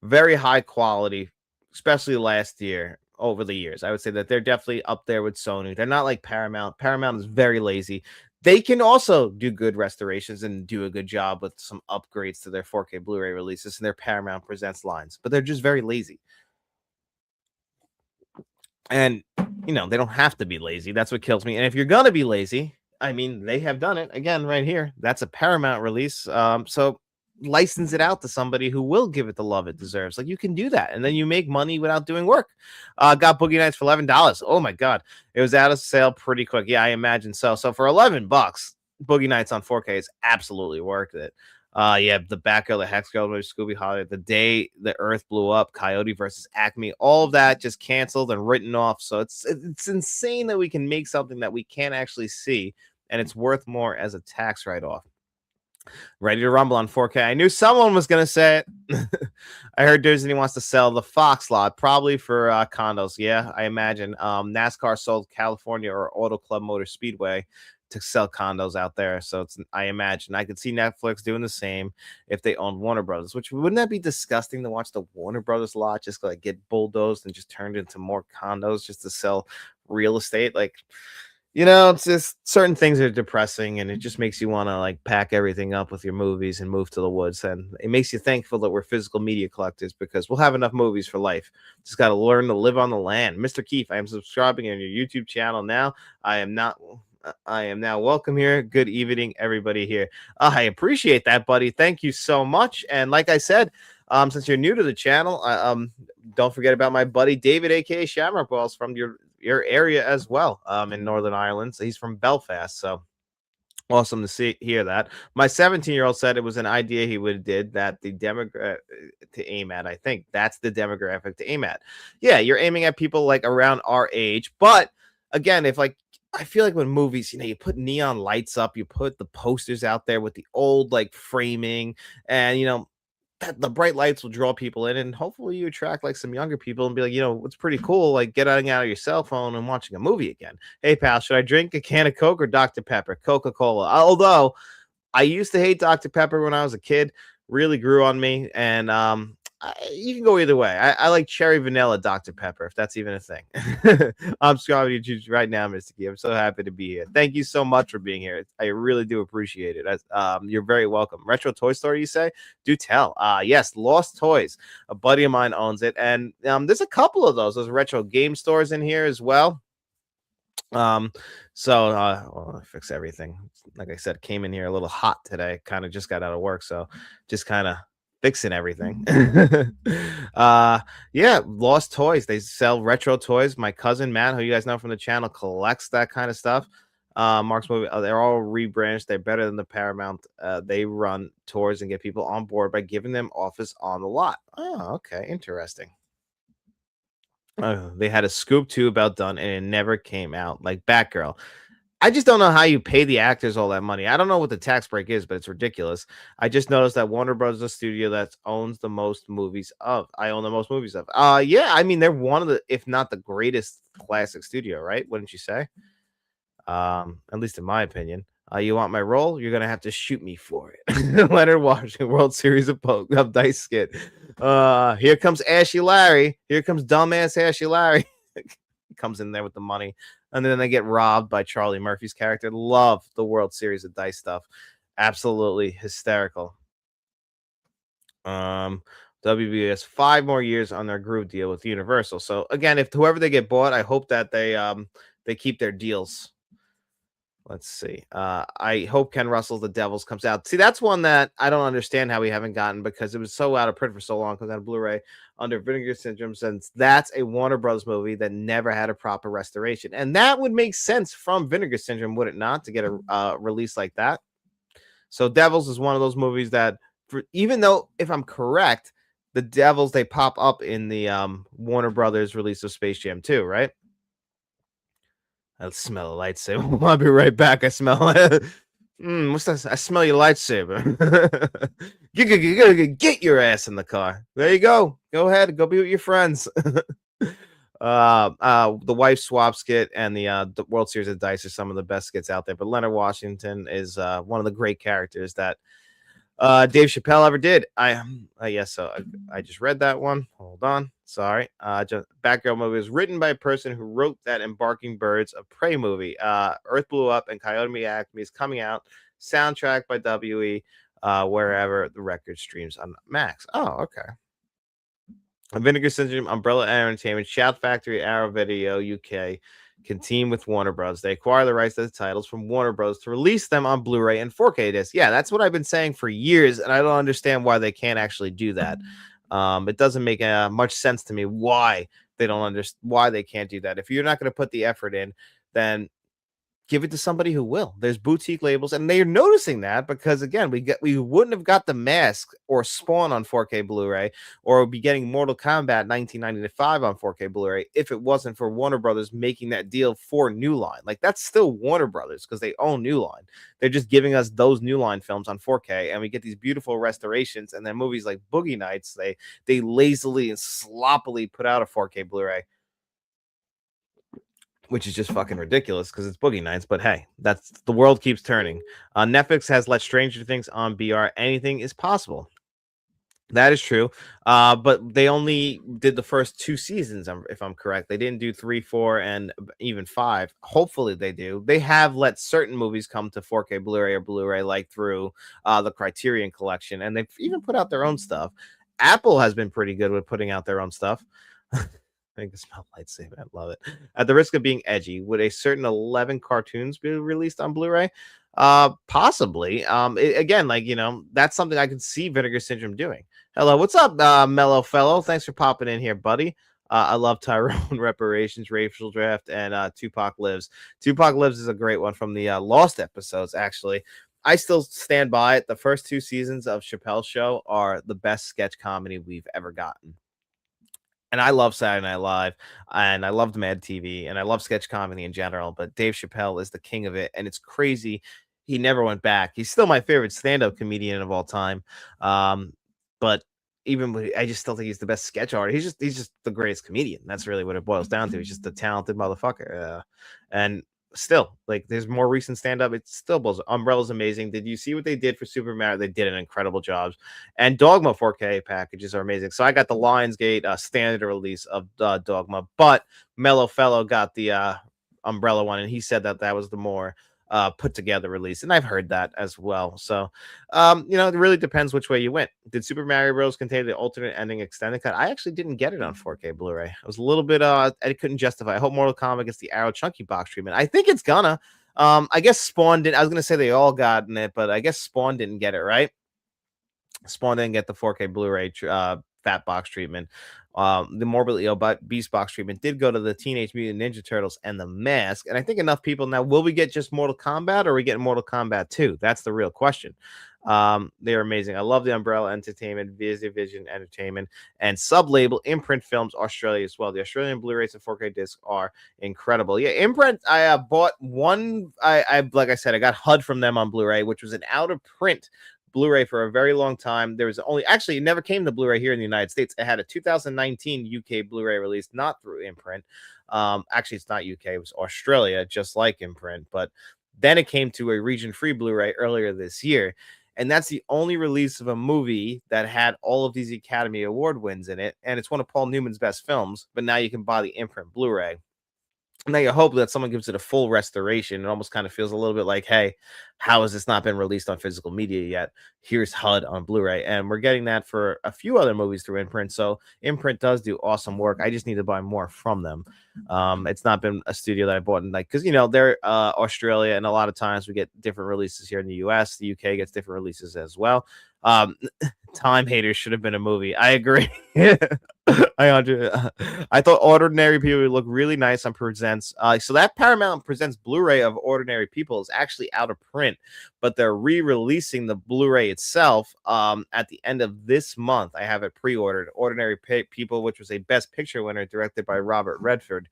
very high quality, especially last year. Over the years, I would say that they're definitely up there with Sony. They're not like Paramount. Paramount is very lazy. They can also do good restorations and do a good job with some upgrades to their 4K Blu-ray releases and their Paramount Presents lines, but they're just very lazy. And they don't have to be lazy. That's what kills me. And if you're gonna be lazy, I mean, they have done it again right here. That's a Paramount release. So license it out to somebody who will give it the love it deserves. Like, you can do that, and then you make money without doing work. Got Boogie Nights for $11. Oh my god, it was out of sale pretty quick. Yeah, I imagine so. So for $11, Boogie Nights on 4K is absolutely worth it. Yeah, the Batgirl, the Hex Girl, Scooby Holiday, the day the Earth blew up, Coyote versus Acme, all of that just canceled and written off. So it's insane that we can make something that we can't actually see, and it's worth more as a tax write-off. Ready to rumble on 4K. I knew someone was gonna say it. I heard Disney wants to sell the Fox lot, probably for condos. Yeah, I imagine. NASCAR sold California or Auto Club Motor Speedway to sell condos out there. So I imagine I could see Netflix doing the same if they owned Warner Brothers. Which, wouldn't that be disgusting to watch the Warner Brothers lot just like get bulldozed and just turned into more condos just to sell real estate? Like, it's just certain things are depressing, and it just makes you want to like pack everything up with your movies and move to the woods. And it makes you thankful that we're physical media collectors, because we'll have enough movies for life. Just got to learn to live on the land. Mr. Keefe, I am subscribing on your YouTube channel now. I am now welcome here. Good evening, everybody here. I appreciate that, buddy. Thank you so much. And like I said, since you're new to the channel, don't forget about my buddy David, aka Shamrock Balls, from your area as well, in Northern Ireland. So he's from Belfast. So awesome to hear that. My 17-year-old said it was an idea he would have did, that the demographic to aim at. I think that's the demographic to aim at. Yeah, you're aiming at people like around our age. But again, if like, I feel like when movies, you put neon lights up, you put the posters out there with the old like framing, and the bright lights will draw people in, and hopefully you attract like some younger people and be like, what's pretty cool, like getting out of your cell phone and watching a movie again. Hey pal, should I drink a can of Coke or Dr. Pepper? Coca-Cola. Although I used to hate Dr. Pepper when I was a kid, really grew on me, and you can go either way. I like cherry vanilla Dr. Pepper, if that's even a thing. I'm subscribing to you right now, Mr. Key. I'm so happy to be here. Thank you so much for being here. I really do appreciate it. You're very welcome. Retro Toy Store, you say? Do tell. Yes, Lost Toys. A buddy of mine owns it, and there's a couple of those retro game stores in here as well. I'll fix everything. Like I said, came in here a little hot today, kind of just got out of work, so just kind of fixing everything. Yeah, Lost Toys, they sell retro toys. My cousin Matt, who you guys know from the channel, collects that kind of stuff. Mark's movie, they're all rebranched. They're better than the Paramount. They run tours and get people on board by giving them office on the lot. Oh, okay, interesting. They had a scoop too about Dunn, and it never came out. Like Batgirl, I just don't know how you pay the actors all that money. I don't know what the tax break is, but it's ridiculous. I just noticed that Warner Bros. Is a studio that owns the most movies of. I own the most movies of. Yeah, I mean, they're one of the, if not the greatest classic studio, right? Wouldn't you say? At least in my opinion. You want my role? You're gonna have to shoot me for it. Leonard Washington, World Series of Dice Skit. Here comes Ashy Larry. Here comes dumbass Ashy Larry. Comes in there with the money, and then they get robbed by Charlie Murphy's character. Love the World Series of Dice stuff. Absolutely hysterical. WB has 5 more years on their groove deal with Universal. So again, if whoever they get bought, I hope that they keep their deals. Let's see. I hope Ken Russell's The Devils comes out. See, that's one that I don't understand how we haven't gotten because it was so out of print for so long. Comes out of Blu-ray under Vinegar Syndrome, since that's a Warner Bros. Movie that never had a proper restoration, and that would make sense from Vinegar Syndrome, would it not, to get a release like that? So Devils is one of those movies that, even though, if I'm correct, the Devils, they pop up in the Warner Brothers release of Space Jam 2, right? I smell a lightsaber. I'll be right back. I smell it. What's that? I smell your lightsaber. Get your ass in the car. There you go. Go ahead. Go be with your friends. The wife swap skit and the World Series of Dice are some of the best skits out there. But Leonard Washington is one of the great characters that Dave Chappelle ever did. Yes, so I just read that one. Hold on. Sorry. Batgirl movie was written by a person who wrote that Embarking Birds of Prey movie. Earth Blew Up and Coyote Acme is coming out. Soundtrack by WE, wherever the record streams on Max. Oh, okay. Vinegar Syndrome, Umbrella Entertainment, Shout Factory, Arrow Video, UK, can team with Warner Bros. They acquire the rights to the titles from Warner Bros. To release them on Blu-ray and 4K disc. Yeah, that's what I've been saying for years, and I don't understand why they can't actually do that. It doesn't make much sense to me why they don't understand, why they can't do that. If you're not going to put the effort in, then give it to somebody who will. There's boutique labels, and they're noticing that because, again, we wouldn't have got The Mask or Spawn on 4K Blu-ray, or be getting Mortal Kombat 1995 on 4K Blu-ray if it wasn't for Warner Brothers making that deal for New Line. Like, that's still Warner Brothers because they own New Line. They're just giving us those New Line films on 4K, and we get these beautiful restorations. And then movies like Boogie Nights, they lazily and sloppily put out a 4K Blu-ray, which is just fucking ridiculous because it's Boogie Nights. But hey, that's the world keeps turning. Netflix has let Stranger Things on BR. Anything is possible. That is true. But they only did the first 2 seasons, if I'm correct. They didn't do 3, 4, and even 5. Hopefully they do. They have let certain movies come to 4K Blu-ray or Blu-ray, like through the Criterion collection, and they've even put out their own stuff. Apple has been pretty good with putting out their own stuff. I can smell lightsaber. I love it. At the risk of being edgy, would a certain 11 cartoons be released on Blu-ray? Possibly. Again, like, that's something I could see Vinegar Syndrome doing. Hello, what's up, Mellow Fellow? Thanks for popping in here, buddy. I love Tyrone Reparations, Racial Draft, and Tupac Lives. Tupac Lives is a great one from the Lost episodes, actually. I still stand by it. The first 2 seasons of Chappelle's Show are the best sketch comedy we've ever gotten. And I love Saturday Night Live, and I loved Mad TV, and I love sketch comedy in general, but Dave Chappelle is the king of it, and it's crazy he never went back. He's still my favorite stand-up comedian of all time. But I just still think he's the best sketch artist. He's just the greatest comedian. That's really what it boils down to. He's just a talented motherfucker. And still, like, there's more recent stand-up. It still blows. Umbrella's amazing. Did you see what they did for Super Mario? They did an incredible job. And Dogma 4K packages are amazing. So I got the Lionsgate standard release of Dogma, but Mellow Fellow got the Umbrella one, and he said that was the more put together release, and I've heard that as well. So it really depends which way you went. Did Super Mario Bros. Contain the alternate ending extended cut? I actually didn't get it on 4K Blu-ray. I was a little bit I couldn't justify. I hope Mortal Kombat gets the Arrow chunky box treatment. I think it's gonna. I guess Spawn didn't. I was gonna say they all got in it, but I guess Spawn didn't get it, right? Spawn didn't get the 4K Blu-ray fat box treatment. The Morbidly Ill Beast box treatment did go to the Teenage Mutant Ninja Turtles and the Mask. And I think enough people now, will we get just Mortal Kombat, or are we getting Mortal Kombat 2? That's the real question. They're amazing. I love the Umbrella Entertainment, Vision Entertainment, and sub-label Imprint Films Australia as well. The Australian Blu-rays and 4K discs are incredible. Yeah, Imprint, I bought one. Like I said, I got HUD from them on Blu-ray, which was an out-of-print Blu-ray for a very long time. There was it never came to Blu-ray here in the United States. It had a 2019 UK Blu-ray release, not through Imprint. Actually, it's not UK, it was Australia, just like Imprint. But then it came to a region-free Blu-ray earlier this year. And that's the only release of a movie that had all of these Academy Award wins in it. And it's one of Paul Newman's best films. But now you can buy the Imprint Blu-ray. Now you hope that someone gives it a full restoration. It almost kind of feels a little bit like, hey, how has this not been released on physical media yet? Here's HUD on Blu-ray, and we're getting that for a few other movies through Imprint. So Imprint does do awesome work. I just need to buy more from them. It's not been a studio that I bought in, like, because they're Australia, and a lot of times we get different releases here in the US. The UK gets different releases as well. Time Haters should have been a movie. I agree. I thought Ordinary People would look really nice on Presents. So that Paramount Presents Blu-ray of Ordinary People is actually out of print, but they're re-releasing the Blu-ray itself at the end of this month. I have it pre-ordered. Ordinary People, which was a Best Picture winner, directed by Robert Redford,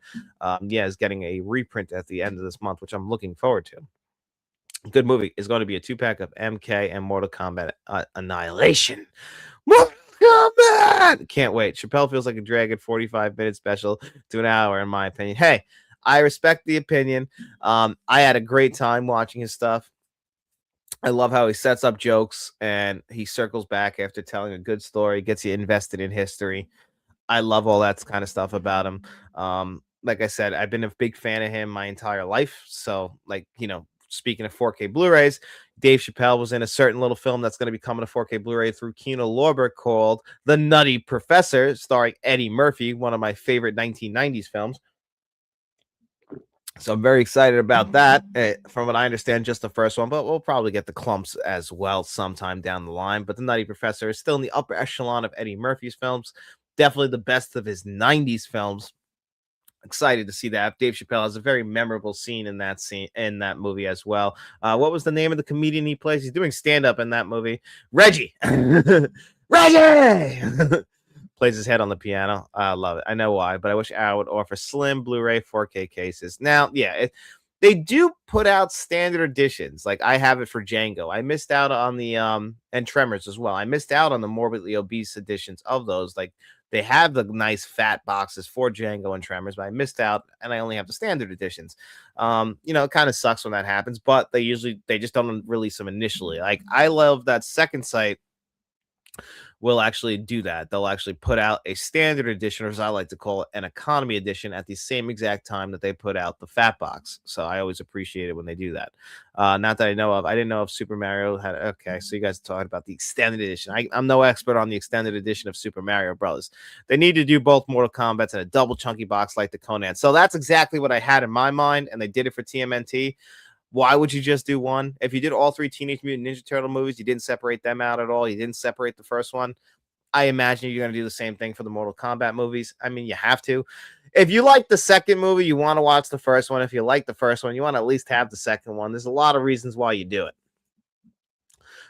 is getting a reprint at the end of this month, which I'm looking forward to. Good movie. Is going to be a 2-pack of MK and Mortal Kombat Annihilation. Mortal Kombat! Can't wait. Chappelle feels like a Dragon 45-minute special to an hour, in my opinion. Hey, I respect the opinion. I had a great time watching his stuff. I love how he sets up jokes and he circles back after telling a good story, gets you invested in history. I love all that kind of stuff about him. Like I said, I've been a big fan of him my entire life. So, like, speaking of 4K Blu-rays, Dave Chappelle was in a certain little film that's going to be coming to 4K Blu-ray through Kino Lorber called The Nutty Professor, starring Eddie Murphy, one of my favorite 1990s films. So I'm very excited about that. From what I understand, just the first one, but we'll probably get the clumps as well sometime down the line. But The Nutty Professor is still in the upper echelon of Eddie Murphy's films. Definitely the best of his 90s films. Excited to see that. Dave Chappelle has a very memorable scene in that movie as well. What was the name of the comedian he plays? He's doing stand-up in that movie. Reggie. Reggie plays his head on the piano. I love it. I know why, but I wish Arrow would offer slim Blu-ray 4K cases. Now, they do put out standard editions. Like, I have it for Django. I missed out on the and Tremors as well. I missed out on the morbidly obese editions of those. Like, they have the nice fat boxes for Django and Tremors, but I missed out, and I only have the standard editions. It kind of sucks when that happens, but they just don't release them initially. Like, I love that Second Sight will actually do that. They'll actually put out a standard edition, or as I like to call it, an economy edition, at the same exact time that they put out the fat box. So I always appreciate it when they do that. Not that I know of. I didn't know if Super Mario had. Okay, so you guys are talking about the extended edition. I'm no expert on the extended edition of Super Mario Brothers. They need to do both Mortal Kombat's in a double chunky box like the Conan. So that's exactly what I had in my mind, and they did it for TMNT. Why would you just do one? If you did all 3 Teenage Mutant Ninja Turtle movies, you didn't separate them out at all. You didn't separate the first one. I imagine you're going to do the same thing for the Mortal Kombat movies. I mean, you have to. If you like the second movie, you want to watch the first one. If you like the first one, you want to at least have the second one. There's a lot of reasons why you do it.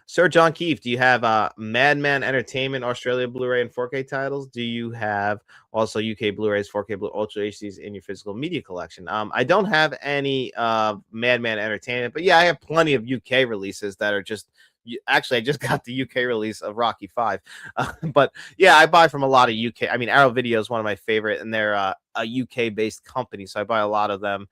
Sir John Keefe, do you have Madman Entertainment Australia Blu-ray and 4K titles? Do you have also UK Blu-rays, 4K Ultra HDs in your physical media collection? I don't have any Madman Entertainment, but yeah, I have plenty of UK releases that are just. Actually, I just got the UK release of Rocky 5. But yeah, I buy from a lot of UK. I mean, Arrow Video is one of my favorite, and they're a UK-based company, so I buy a lot of them.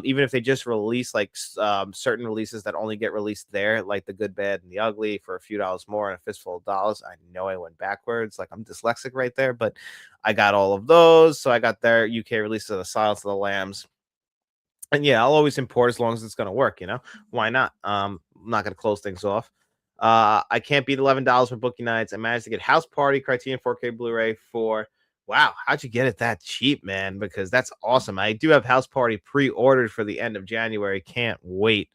Even if they just release like certain releases that only get released there, like The Good, Bad, and the Ugly for a few dollars more and a fistful of dollars. I know I went backwards. Like, I'm dyslexic right there, but I got all of those. So I got their UK releases of The Silence of the Lambs. And yeah, I'll always import as long as it's going to work, Why not? I'm not going to close things off. I can't beat $11 for Bookie Nights. I managed to get House Party Criterion 4K Blu-ray for, wow, how'd you get it that cheap, man? Because that's awesome. I do have House Party pre-ordered for the end of January. Can't wait.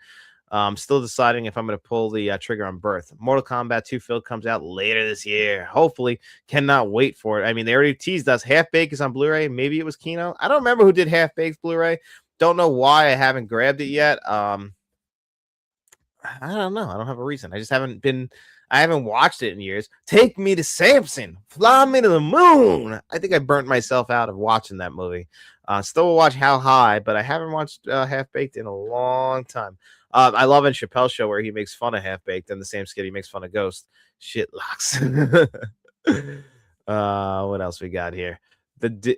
Still deciding if I'm going to pull the trigger on Birth. Mortal Kombat 2 Field comes out later this year. Hopefully. Cannot wait for it. I mean, they already teased us. Half Baked is on Blu-ray. Maybe it was Kino. I don't remember who did Half Baked Blu-ray. Don't know why I haven't grabbed it yet. I don't know. I don't have a reason. I haven't watched it in years. Take Me to Samson. Fly Me to the Moon. I think I burnt myself out of watching that movie. Still will watch How High, but I haven't watched Half Baked in a long time. I love in Chappelle's show where he makes fun of Half Baked, and the same skit he makes fun of Ghost. Shit locks. What else we got here? They did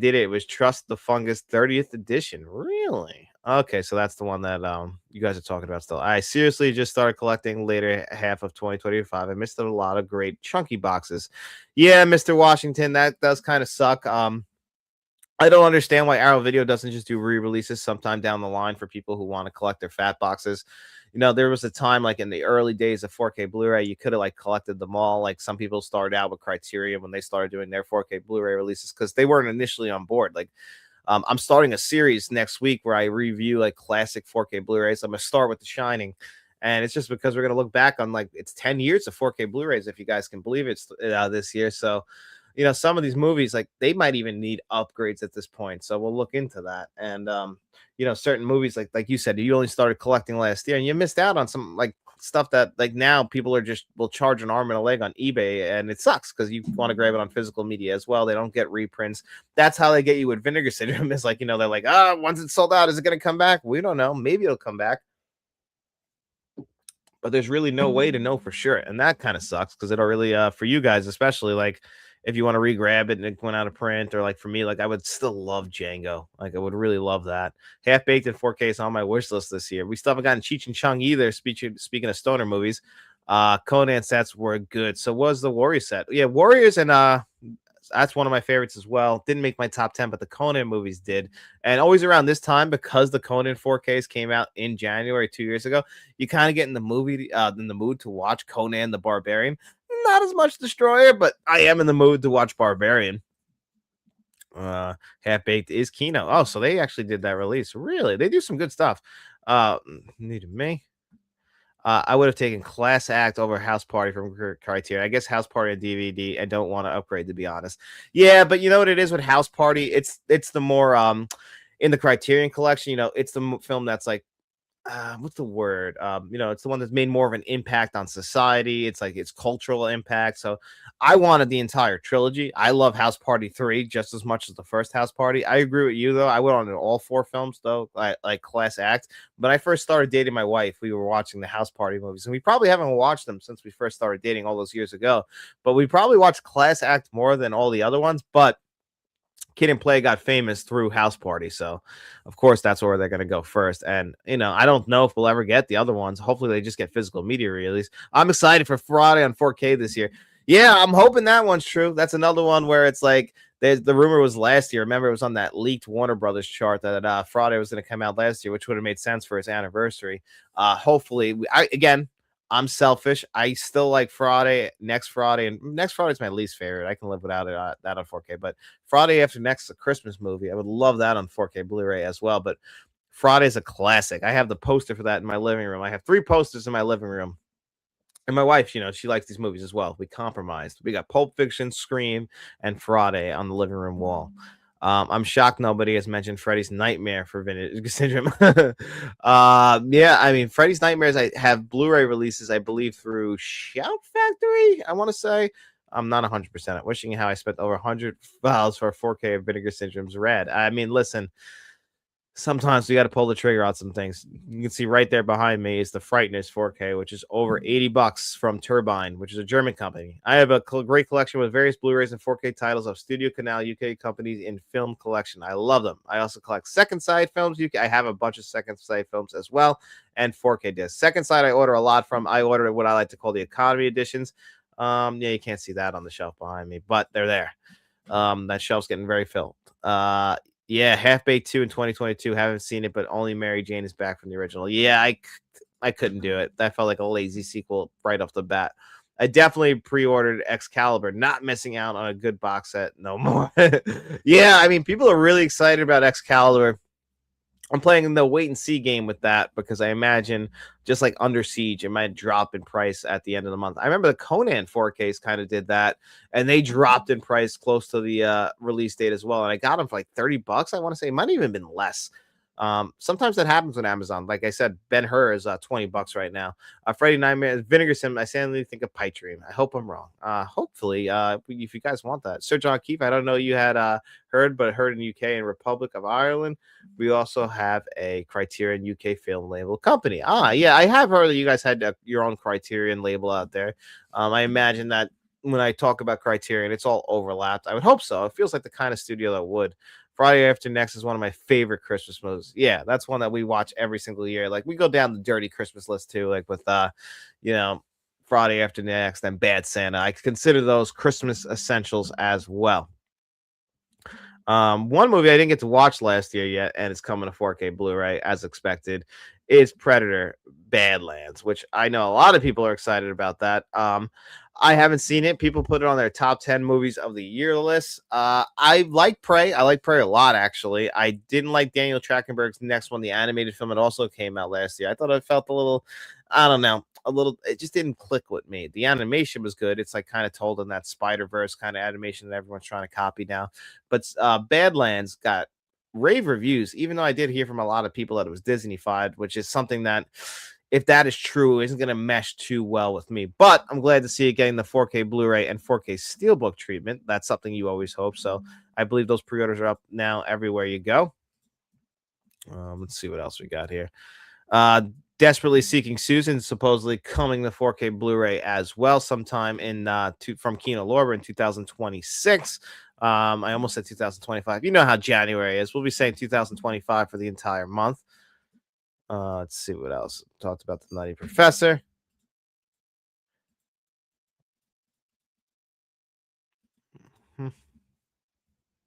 it. It was Trust the Fungus 30th edition. Really? Okay, so that's the one that you guys are talking about still. I seriously just started collecting later half of 2025. I missed a lot of great chunky boxes. Yeah, Mr. Washington, that does kind of suck. I don't understand why Arrow Video doesn't just do re-releases sometime down the line for people who want to collect their fat boxes. There was a time like in the early days of 4K Blu-ray, you could have like collected them all. Like some people started out with Criterion when they started doing their 4K Blu-ray releases because they weren't initially on board. Like I'm starting a series next week where I review like classic 4K Blu-rays. I'm gonna start with The Shining, and it's just because we're gonna look back on like it's 10 years of 4K Blu-rays, if you guys can believe it, this year. So some of these movies, like they might even need upgrades at this point. So we'll look into that. And certain movies, like you said, you only started collecting last year, and you missed out on some like stuff that like now people are just will charge an arm and a leg on eBay, and it sucks because you want to grab it on physical media as well. They don't get reprints. That's how they get you with Vinegar Syndrome. Is like they're like, once it's sold out, is it going to come back? We don't know. Maybe it'll come back, but there's really no way to know for sure, and that kind of sucks because it'll really for you guys especially, like if you want to re-grab it and it went out of print, or like for me, like I would still love Django. Like I would really love that. Half Baked in 4K is on my wish list this year. We still haven't gotten Cheech and Chong either. Speaking of stoner movies, Conan sets were good. So was the Warrior set. Yeah, Warriors and that's one of my favorites as well. Didn't make my top 10, but the Conan movies did. And always around this time, because the Conan 4Ks came out in January 2 years ago, you kind of get in the mood to watch Conan the Barbarian. Not as much Destroyer, but I am in the mood to watch Barbarian. Half Baked is Kino. Oh, so they actually did that release. Really? They do some good stuff. Needed me. I would have taken Class Act over House Party from Criterion. I guess House Party on DVD. I don't want to upgrade, to be honest. Yeah, but you know what it is with House Party? It's the more in the Criterion collection. It's the film that's like what's the word? It's the one that's made more of an impact on society. It's like its cultural impact. So I wanted the entire trilogy. I love House Party 3 just as much as the first House Party. I agree with you though. I went on to all 4 films though, like Class Act. When I first started dating my wife, we were watching the House Party movies, and we probably haven't watched them since we first started dating all those years ago. But we probably watched Class Act more than all the other ones. But Kid and Play got famous through House Party, so of course that's where they're going to go first. And I don't know if we'll ever get the other ones. Hopefully they just get physical media release. I'm excited for Friday on 4K this year. Yeah, I'm hoping that one's true. That's another one where it's like the rumor was last year. Remember, it was on that leaked Warner Brothers chart that Friday was going to come out last year, which would have made sense for its anniversary. Hopefully, I'm selfish. I still like next Friday, and next Friday's my least favorite. I can live without it, that on 4K. But Friday after next, a Christmas movie. I would love that on 4K Blu-ray as well. But Friday's a classic. I have the poster for that in my living room. I have 3 posters in my living room. And my wife, she likes these movies as well. We compromised. We got Pulp Fiction, Scream, and Friday on the living room wall. I'm shocked nobody has mentioned Freddy's Nightmare for Vinegar Syndrome. Yeah, I mean, Freddy's Nightmares, I have Blu-ray releases, I believe, through Shout Factory, I want to say. I'm not 100%. Wishing how I spent over 100 files for 4K of Vinegar Syndrome's Red. I mean, listen, sometimes we got to pull the trigger on some things. You can see right there behind me is the Frighteners 4K, which is over $80 from Turbine, which is a German company. I have a great collection with various Blu-rays and 4K titles of Studio Canal UK companies in film collection. I love them. I also collect Second Sight films. I have a bunch of Second Sight films as well, and 4K discs. Second Sight I order a lot from. I order what I like to call the economy editions. Yeah, you can't see that on the shelf behind me, but they're there. That shelf's getting very filled. Yeah, Half Baked 2 in 2022. Haven't seen it, but only Mary Jane is back from the original. Yeah, I couldn't do it. That felt like a lazy sequel right off the bat. I definitely pre-ordered Excalibur, not missing out on a good box set no more. Yeah, I mean, people are really excited about Excalibur. I'm playing the wait and see game with that because I imagine just like Under Siege, it might drop in price at the end of the month. I remember the Conan 4Ks kind of did that, and they dropped in price close to the release date as well. And I got them for like $30. I want to say it might have even been less. Sometimes that happens with Amazon. Like I said, Ben-Hur is $20 right now. Freddy Nightmare, Vinegar Sim. I sadly think of Pipe Dream. I hope I'm wrong. Hopefully, if you guys want that, Sir John Keefe. I don't know you had heard, but heard in UK and Republic of Ireland. We also have a Criterion UK film label company. Yeah, I have heard that you guys had your own Criterion label out there. I imagine that when I talk about Criterion, it's all overlapped. I would hope so. It feels like the kind of studio that would. Friday After Next is one of my favorite Christmas movies. Yeah, that's one that we watch every single year. Like we go down the dirty Christmas list too, like with Friday After Next and Bad Santa. I consider those Christmas essentials as well. One movie I didn't get to watch last year yet, and it's coming to 4K Blu-ray as expected, is Predator Badlands, which I know a lot of people are excited about that. I haven't seen it. People put it on their top 10 movies of the year list. I like Prey. I like Prey a lot, actually. I didn't like Daniel Trachtenberg's next one, the animated film. It also came out last year. I thought it felt a little, I don't know, a little, it just didn't click with me. The animation was good. It's like kind of told in that Spider-Verse kind of animation that everyone's trying to copy now. But Badlands got rave reviews, even though I did hear from a lot of people that it was Disney-fied, which is something that, if that is true, isn't going to mesh too well with me. But I'm glad to see it getting the 4K Blu-ray and 4K Steelbook treatment. That's something you always hope. So I believe those pre-orders are up now everywhere you go. Let's see what else we got here. Desperately Seeking Susan, supposedly coming to 4K Blu-ray as well sometime in from Kino Lorber in 2026. I almost said 2025. You know how January is. We'll be saying 2025 for the entire month. Let's see what else. Talked about the Nutty Professor.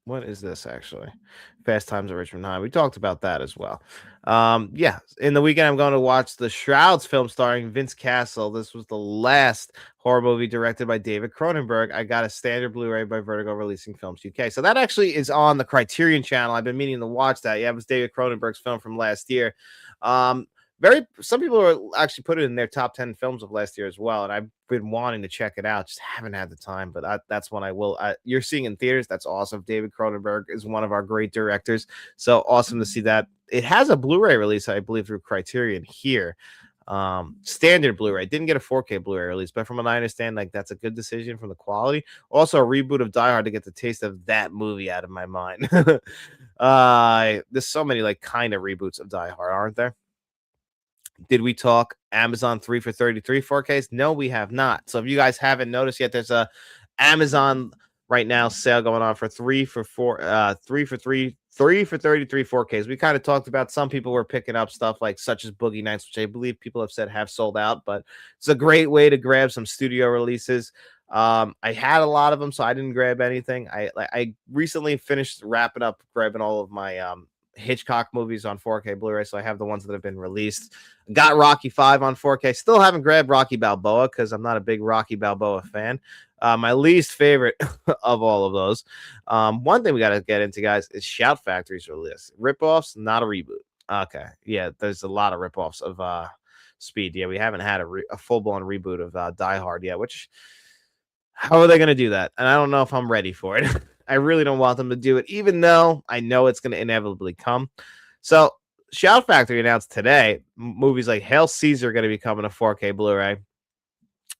What is this actually? Fast Times at Richmond High. We talked about that as well. Yeah, in the weekend, I'm going to watch the Shrouds film starring Vince Castle. This was the last horror movie directed by David Cronenberg. I got a standard Blu-ray by Vertigo Releasing Films UK. So that actually is on the Criterion channel. I've been meaning to watch that. Yeah, it was David Cronenberg's film from last year. Some people are actually put it in their top 10 films of last year as well, and I've been wanting to check it out, just haven't had the time. But that's one I will. You're seeing in theaters. That's awesome. David Cronenberg is one of our great directors, so awesome to see that. It has a Blu-ray release, I believe, through Criterion here. Standard Blu-ray, didn't get a 4K Blu-ray release, but from what I understand, like, that's a good decision from the quality. Also, a reboot of Die Hard to get the taste of that movie out of my mind. There's so many like kind of reboots of Die Hard, aren't there? Did we talk Amazon 3 for 33 4Ks? No, we have not. So if you guys haven't noticed yet, there's a Amazon right now sale going on for 33 4Ks. We kind of talked about, some people were picking up stuff like such as Boogie Nights, which I believe people have said have sold out, but it's a great way to grab some studio releases. I had a lot of them, so I didn't grab anything. I recently finished wrapping up grabbing all of my Hitchcock movies on 4K Blu-ray, so I have the ones that have been released. Got Rocky 5 on 4K. Still haven't grabbed Rocky Balboa because I'm not a big Rocky Balboa fan. My least favorite of all of those. One thing we got to get into, guys, is Shout Factory's release. Ripoffs, not a reboot. Okay, yeah, there's a lot of ripoffs of Speed. Yeah, we haven't had a full-blown reboot of Die Hard yet, which, how are they going to do that? And I don't know if I'm ready for it. I really don't want them to do it, even though I know it's going to inevitably come. So Shout Factory announced today movies like Hail Caesar are going to be coming to 4K Blu-ray.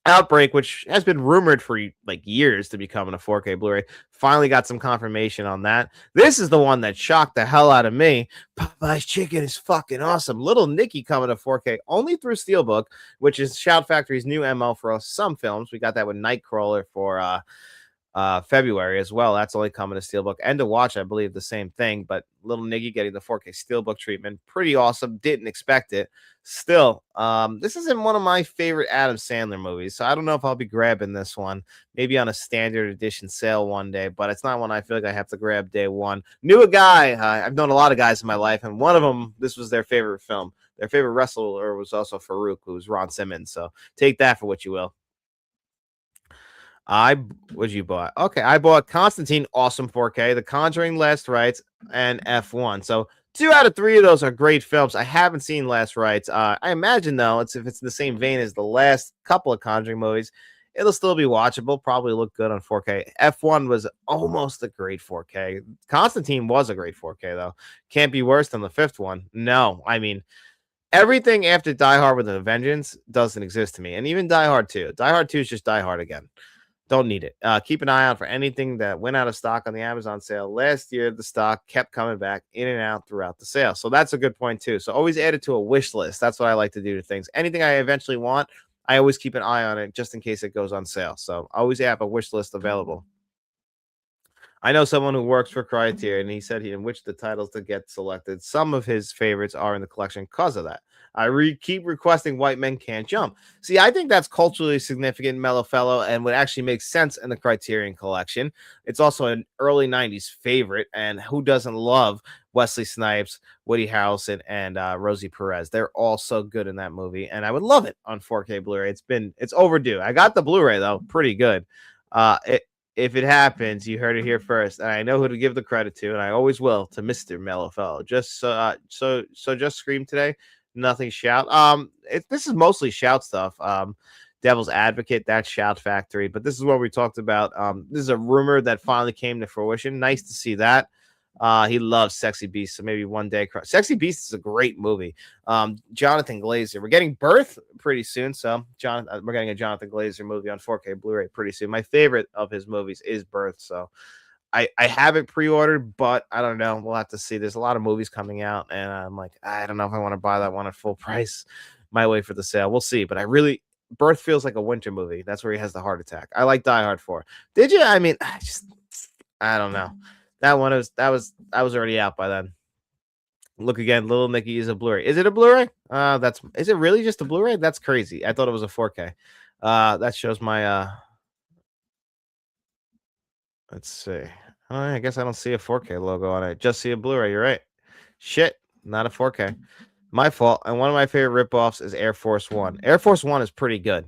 Outbreak, which has been rumored for like years to be coming to 4K Blu-ray, finally got some confirmation on that. This is the one that shocked the hell out of me. Popeye's Chicken is fucking awesome. Little Nicky coming to 4K only through Steelbook, which is Shout Factory's new MO for some films. We got that with Nightcrawler for February as well. That's only coming to Steelbook and to watch, I believe, the same thing. But Little Nicky getting the 4K Steelbook treatment, pretty awesome. Didn't expect it. Still, this isn't one of my favorite Adam Sandler movies, so I don't know if I'll be grabbing this one. Maybe on a standard edition sale one day, but it's not one I feel like I have to grab day one. Knew a guy. I've known a lot of guys in my life, and one of them, this was their favorite film. Their favorite wrestler was also Farouk, who was Ron Simmons. So take that for what you will. What you bought? Okay, I bought Constantine, awesome 4K, The Conjuring, Last Rites, and F1. So 2 out of 3 of those are great films. I haven't seen Last Rites. I imagine though, if it's in the same vein as the last couple of Conjuring movies, it'll still be watchable. Probably look good on 4K. F1 was almost a great 4K. Constantine was a great 4K though. Can't be worse than the 5th one. No, I mean, everything after Die Hard with a Vengeance doesn't exist to me, and even Die Hard 2. Die Hard 2 is just Die Hard again. Don't need it. Keep an eye out for anything that went out of stock on the Amazon sale. Last year, the stock kept coming back in and out throughout the sale. So that's a good point, too. So always add it to a wish list. That's what I like to do to things. Anything I eventually want, I always keep an eye on it just in case it goes on sale. So always have a wish list available. I know someone who works for Criterion, and he said in which the titles to get selected, some of his favorites are in the collection because of that. Keep requesting White Men Can't Jump. See, I think that's culturally significant, Mellow Fellow, and would actually make sense in the Criterion Collection. It's also an early 90s favorite, and who doesn't love Wesley Snipes, Woody Harrelson, and Rosie Perez? They're all so good in that movie, and I would love it on 4K Blu-ray. It's overdue. I got the Blu-ray though, pretty good. If it happens, you heard it here first, and I know who to give the credit to, and I always will, to Mr. Mellow Fellow. Just just Scream today, nothing Shout. This is mostly Shout stuff. Devil's Advocate, that's Shout Factory, but this is what we talked about. This is a rumor that finally came to fruition. Nice to see that. He loves Sexy Beast, so maybe one day. Sexy Beast is a great movie. Jonathan Glazer. We're getting Birth pretty soon, so we're getting a Jonathan Glazer movie on 4K Blu-ray pretty soon. My favorite of his movies is Birth, so I have it pre-ordered, but I don't know. We'll have to see. There's a lot of movies coming out, and I'm like, I don't know if I want to buy that one at full price. Might wait for the sale. We'll see. But Birth feels like a winter movie. That's where he has the heart attack. I like Die Hard 4. Did you? I mean, I don't know. That was already out by then. Look again, Little Nicky is a Blu-ray. Is it a Blu-ray? Is it really just a Blu-ray? That's crazy. I thought it was a 4K. That shows my let's see. I guess I don't see a 4K logo on it. Just see a Blu-ray. You're right. Shit, not a 4K. My fault. And one of my favorite ripoffs is Air Force One. Air Force One is pretty good.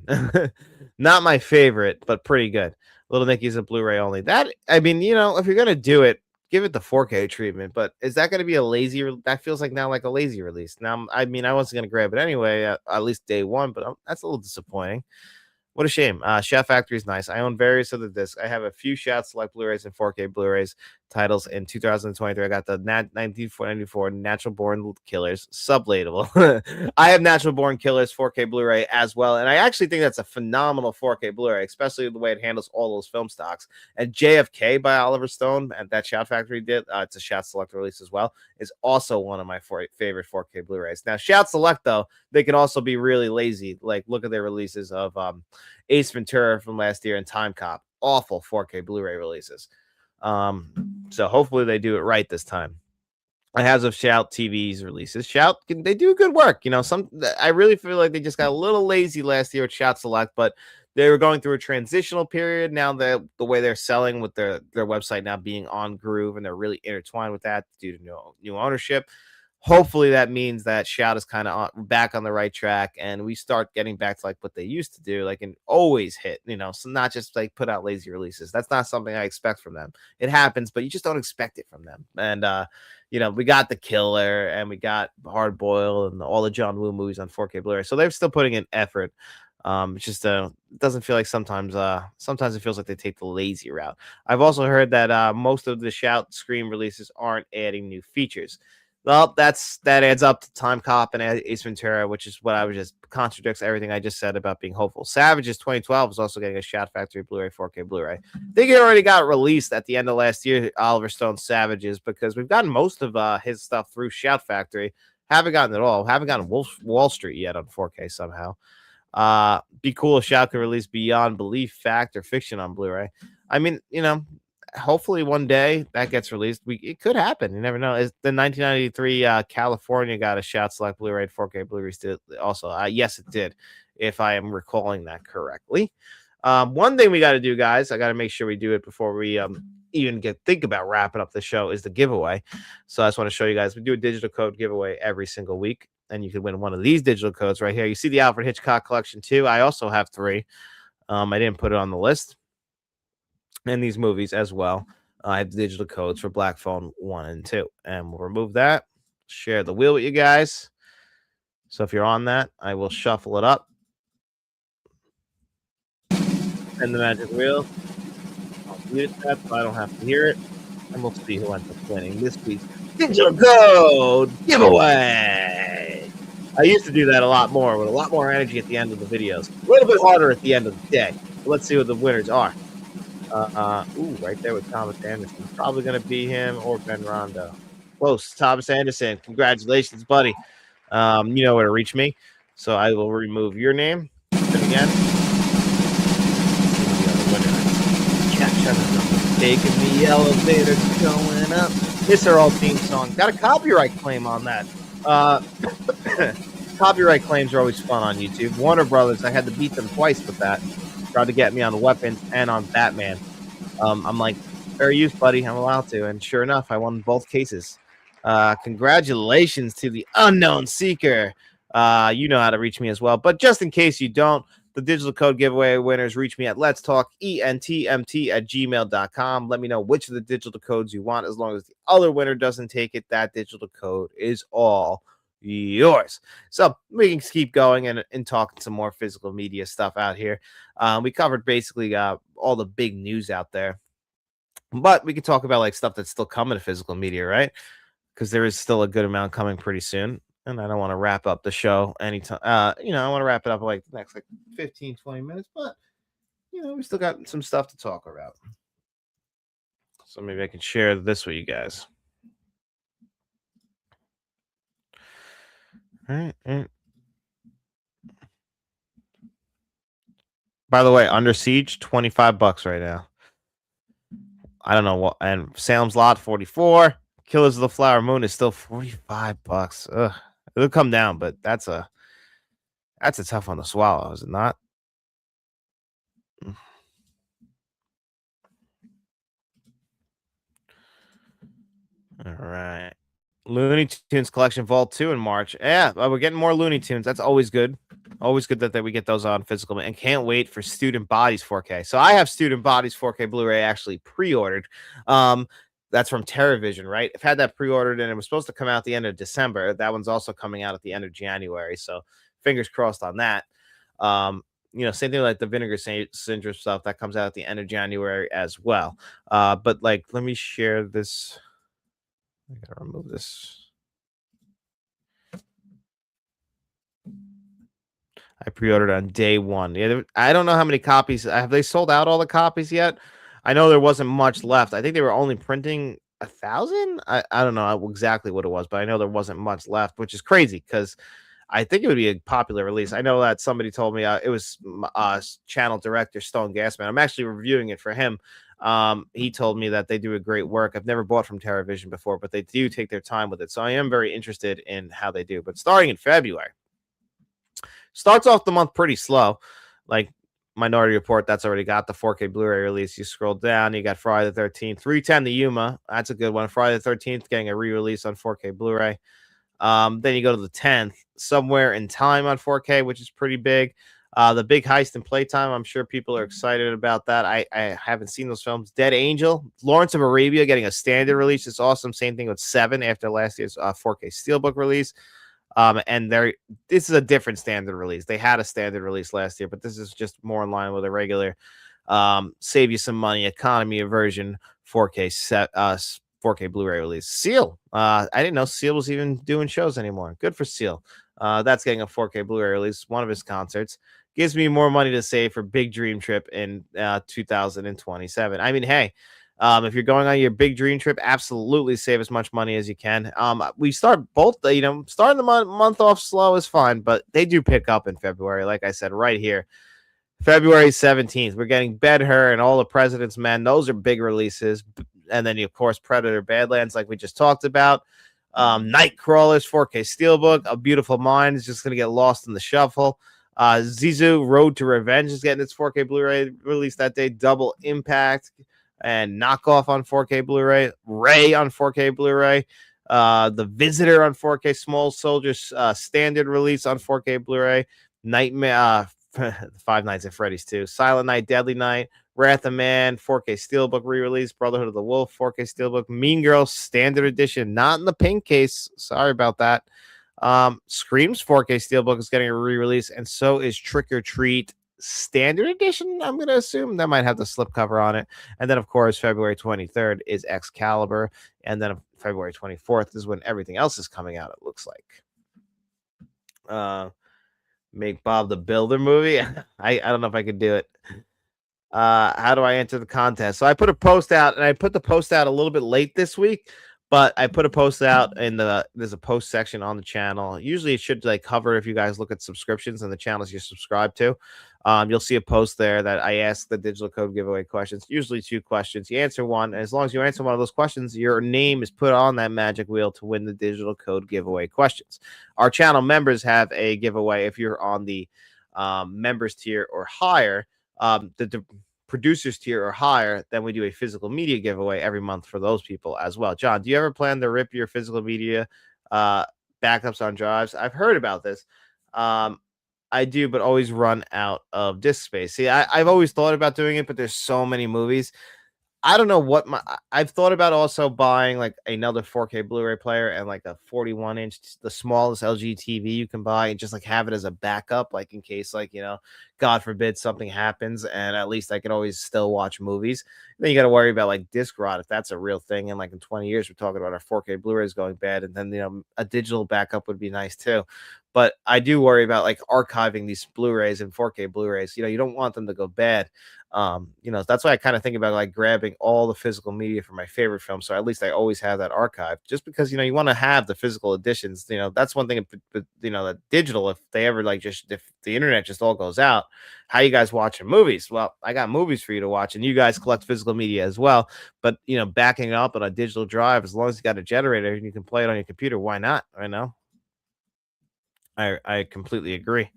Not my favorite, but pretty good. Little Nicky's a Blu-ray only. That, I mean, if you're gonna do it, give it the 4K treatment. But is that gonna be a lazy? That feels like now like a lazy release. Now, I mean, I wasn't gonna grab it anyway, at least day one, but that's a little disappointing. What a shame. Shout Factory is nice. I own various of the discs. I have a few Shout Select Blu-rays and 4K Blu-rays titles in 2023. I got the 1994 Natural Born Killers sublatable. I have Natural Born Killers 4K Blu-ray as well, and I actually think that's a phenomenal 4K Blu-ray, especially the way it handles all those film stocks. And JFK by Oliver Stone, and that Shout Factory did, it's a Shout Select release as well, is also one of my favorite 4K Blu-rays. Now, Shout Select, though, they can also be really lazy. Like, look at their releases of Ace Ventura from last year and Time Cop. Awful 4K Blu-ray releases. So hopefully they do it right this time. I have of Shout TV's releases. Shout, they do good work. I really feel like they just got a little lazy last year with Shout Select, but they were going through a transitional period. Now the way they're selling with their website now being on Groove, and they're really intertwined with that due to new ownership. Hopefully that means that Shout is kind of back on the right track, and we start getting back to like what they used to do, like, and always hit, so not just like put out lazy releases. That's not something I expect from them. It happens, but you just don't expect it from them. And we got The Killer, and we got Hard Boiled, and all the John Woo movies on 4K Blu-ray, so they're still putting in effort. It's just it doesn't feel like sometimes it feels like they take the lazy route. I've also heard that most of the Shout Scream releases aren't adding new features. Well, that adds up to Time Cop and Ace Ventura, which is what I was just contradicts everything I just said about being hopeful. Savages 2012 is also getting a Shout Factory Blu-ray 4K Blu-ray. I think it already got released at the end of last year, Oliver Stone Savages, because we've gotten most of his stuff through Shout Factory. Haven't gotten it all. Haven't gotten Wall Street yet on 4K somehow. Be cool if Shout could release Beyond Belief, Fact, or Fiction on Blu-ray. I mean, hopefully one day that gets released. It could happen. You never know. Is the 1993 California got a Shout Select Blu-ray 4K Blu-ray still also? Yes, it did, if I am recalling that correctly. One thing we got to do, guys, I got to make sure we do it before we even think about wrapping up the show, is the giveaway. So I just want to show you guys, we do a digital code giveaway every single week, and you can win one of these digital codes right here. You see the Alfred Hitchcock collection too. I also have 3. I didn't put it on the list. And these movies as well. I have the digital codes for Black Phone 1 and 2. And we'll remove that. Share the wheel with you guys. So if you're on that, I will shuffle it up. And the magic wheel. I'll mute that so I don't have to hear it. And we'll see who ends up winning this week's digital code giveaway. I used to do that a lot more, with a lot more energy at the end of the videos. A little bit harder at the end of the day. But let's see what the winners are. Right there with Thomas Anderson. Probably going to be him or Ben Rondo. Close. Thomas Anderson. Congratulations, buddy. You know where to reach me. So I will remove your name. And again. Taking the elevator going up. It's our old theme song. Got a copyright claim on that. Copyright claims are always fun on YouTube. Warner Brothers, I had to beat them twice with that. Tried to get me on weapons and on Batman. I'm like, fair use, buddy. I'm allowed to. And sure enough, I won both cases. Congratulations to the unknown seeker. You know how to reach me as well. But just in case you don't, the digital code giveaway winners reach me at letstalkentmt@gmail.com. Let me know which of the digital codes you want. As long as the other winner doesn't take it, that digital code is all yours. So we can keep going and talking some more physical media stuff out here. We covered basically all the big news out there, but we can talk about like stuff that's still coming to physical media, right? Because there is still a good amount coming pretty soon. And I don't want to wrap up the show anytime. I want to wrap it up like the next 15, 20 minutes, but we still got some stuff to talk about. So maybe I can share this with you guys. All right. By the way, Under Siege, $25 right now. I don't know what. And Salem's Lot, 44. Killers of the Flower Moon is still $45. Ugh. It'll come down, but that's a tough one to swallow, is it not? All right. Looney Tunes Collection Vault 2 in March. Yeah, we're getting more Looney Tunes. That's always good. Always good that we get those on physical. And can't wait for Student Bodies 4K. So I have Student Bodies 4K Blu-ray actually pre-ordered. That's from TerraVision, right? I've had that pre-ordered, and it was supposed to come out the end of December. That one's also coming out at the end of January. So fingers crossed on that. Same thing like the Vinegar Syndrome stuff that comes out at the end of January as well. But like, let me share this. I gotta remove this. I pre-ordered on day one. Yeah, I don't know how many copies. Have they sold out all the copies yet? I know there wasn't much left. I think they were only printing 1,000. I don't know exactly what it was, but I know there wasn't much left, which is crazy because I think it would be a popular release. I know that somebody told me it was channel director Stone Gasman. I'm actually reviewing it for him. He told me that they do a great work. I've never bought from TerraVision before, but they do take their time with it. So I am very interested in how they do. But starting in February, starts off the month pretty slow. Like Minority Report, that's already got the 4K Blu-ray release. You scroll down, you got Friday the 13th, 310 the Yuma. That's a good one. Friday the 13th getting a re-release on 4K Blu-ray. Then you go to the 10th, Somewhere in Time on 4K, which is pretty big. The Big Heist and Playtime, I'm sure people are excited about that. I haven't seen those films. Dead Angel, Lawrence of Arabia getting a standard release. It's awesome. Same thing with 7 after last year's 4K Steelbook release. And this is a different standard release. They had a standard release last year, but this is just more in line with a regular save you some money economy version 4K Blu-ray release. Seal. I didn't know Seal was even doing shows anymore. Good for Seal. That's getting a 4K Blu-ray release. One of his concerts gives me more money to save for Big Dream Trip in 2027. I mean, hey, if you're going on your big dream trip, absolutely save as much money as you can. We start both, starting the month off slow is fine, but they do pick up in February. Like I said, right here, February 17th, we're getting Ben-Hur and All the President's Men. Those are big releases. And then, of course, Predator Badlands, like we just talked about. Nightcrawlers, 4K Steelbook. A Beautiful Mind is just going to get lost in the shuffle. Zizou Road to Revenge is getting its 4K Blu-ray release that day. Double Impact and Knockoff on 4K Blu-ray. Ray on 4K Blu-ray. The Visitor on 4K. Small Soldiers standard release on 4K Blu-ray. Nightmare, Five Nights at Freddy's 2. Silent Night, Deadly Night. Wrath of Man, 4K Steelbook re-release. Brotherhood of the Wolf, 4K Steelbook. Mean Girls, standard edition. Not in the pink case. Sorry about that. Screams 4K Steelbook is getting a re-release, and so is Trick or Treat standard edition. I'm going to assume that might have the slipcover on it. And then, of course, February 23rd is Excalibur. And then February 24th is when everything else is coming out, it looks like. Make Bob the Builder movie. I don't know if I could do it. How do I enter the contest? So I put a post out, and I put the post out a little bit late this week, but I put a post out there's a post section on the channel. Usually it should like cover if you guys look at subscriptions and the channels you're subscribed to. You'll see a post there that I ask the digital code giveaway questions, usually two questions. You answer one, and as long as you answer one of those questions, your name is put on that magic wheel to win the digital code giveaway questions. Our channel members have a giveaway if you're on the members tier or higher. The producers tier or higher, then we do a physical media giveaway every month for those people as well. John, do you ever plan to rip your physical media uh, backups on drives? I've heard about this. Um, I do, but always run out of disk space. See, I've always thought about doing it, but there's so many movies. I don't know what I've thought about also buying like another 4K Blu-ray player and like a 41 inch, the smallest LG TV you can buy, and just like have it as a backup, like in case, like, God forbid something happens, and at least I could always still watch movies. Then you got to worry about like disc rot if that's a real thing. And like in 20 years, we're talking about our 4K Blu-rays going bad, and then a digital backup would be nice too. But I do worry about like archiving these Blu-rays and 4K Blu-rays. You don't want them to go bad. That's why I kind of think about like grabbing all the physical media for my favorite film, so at least I always have that archive, just because you want to have the physical editions. That's one thing. But that digital, if they ever like, just if the internet just all goes out, how you guys watching movies? Well, I got movies for you to watch, and you guys collect physical media as well. But backing it up on a digital drive, as long as you got a generator and you can play it on your computer, why not? I know. I completely agree.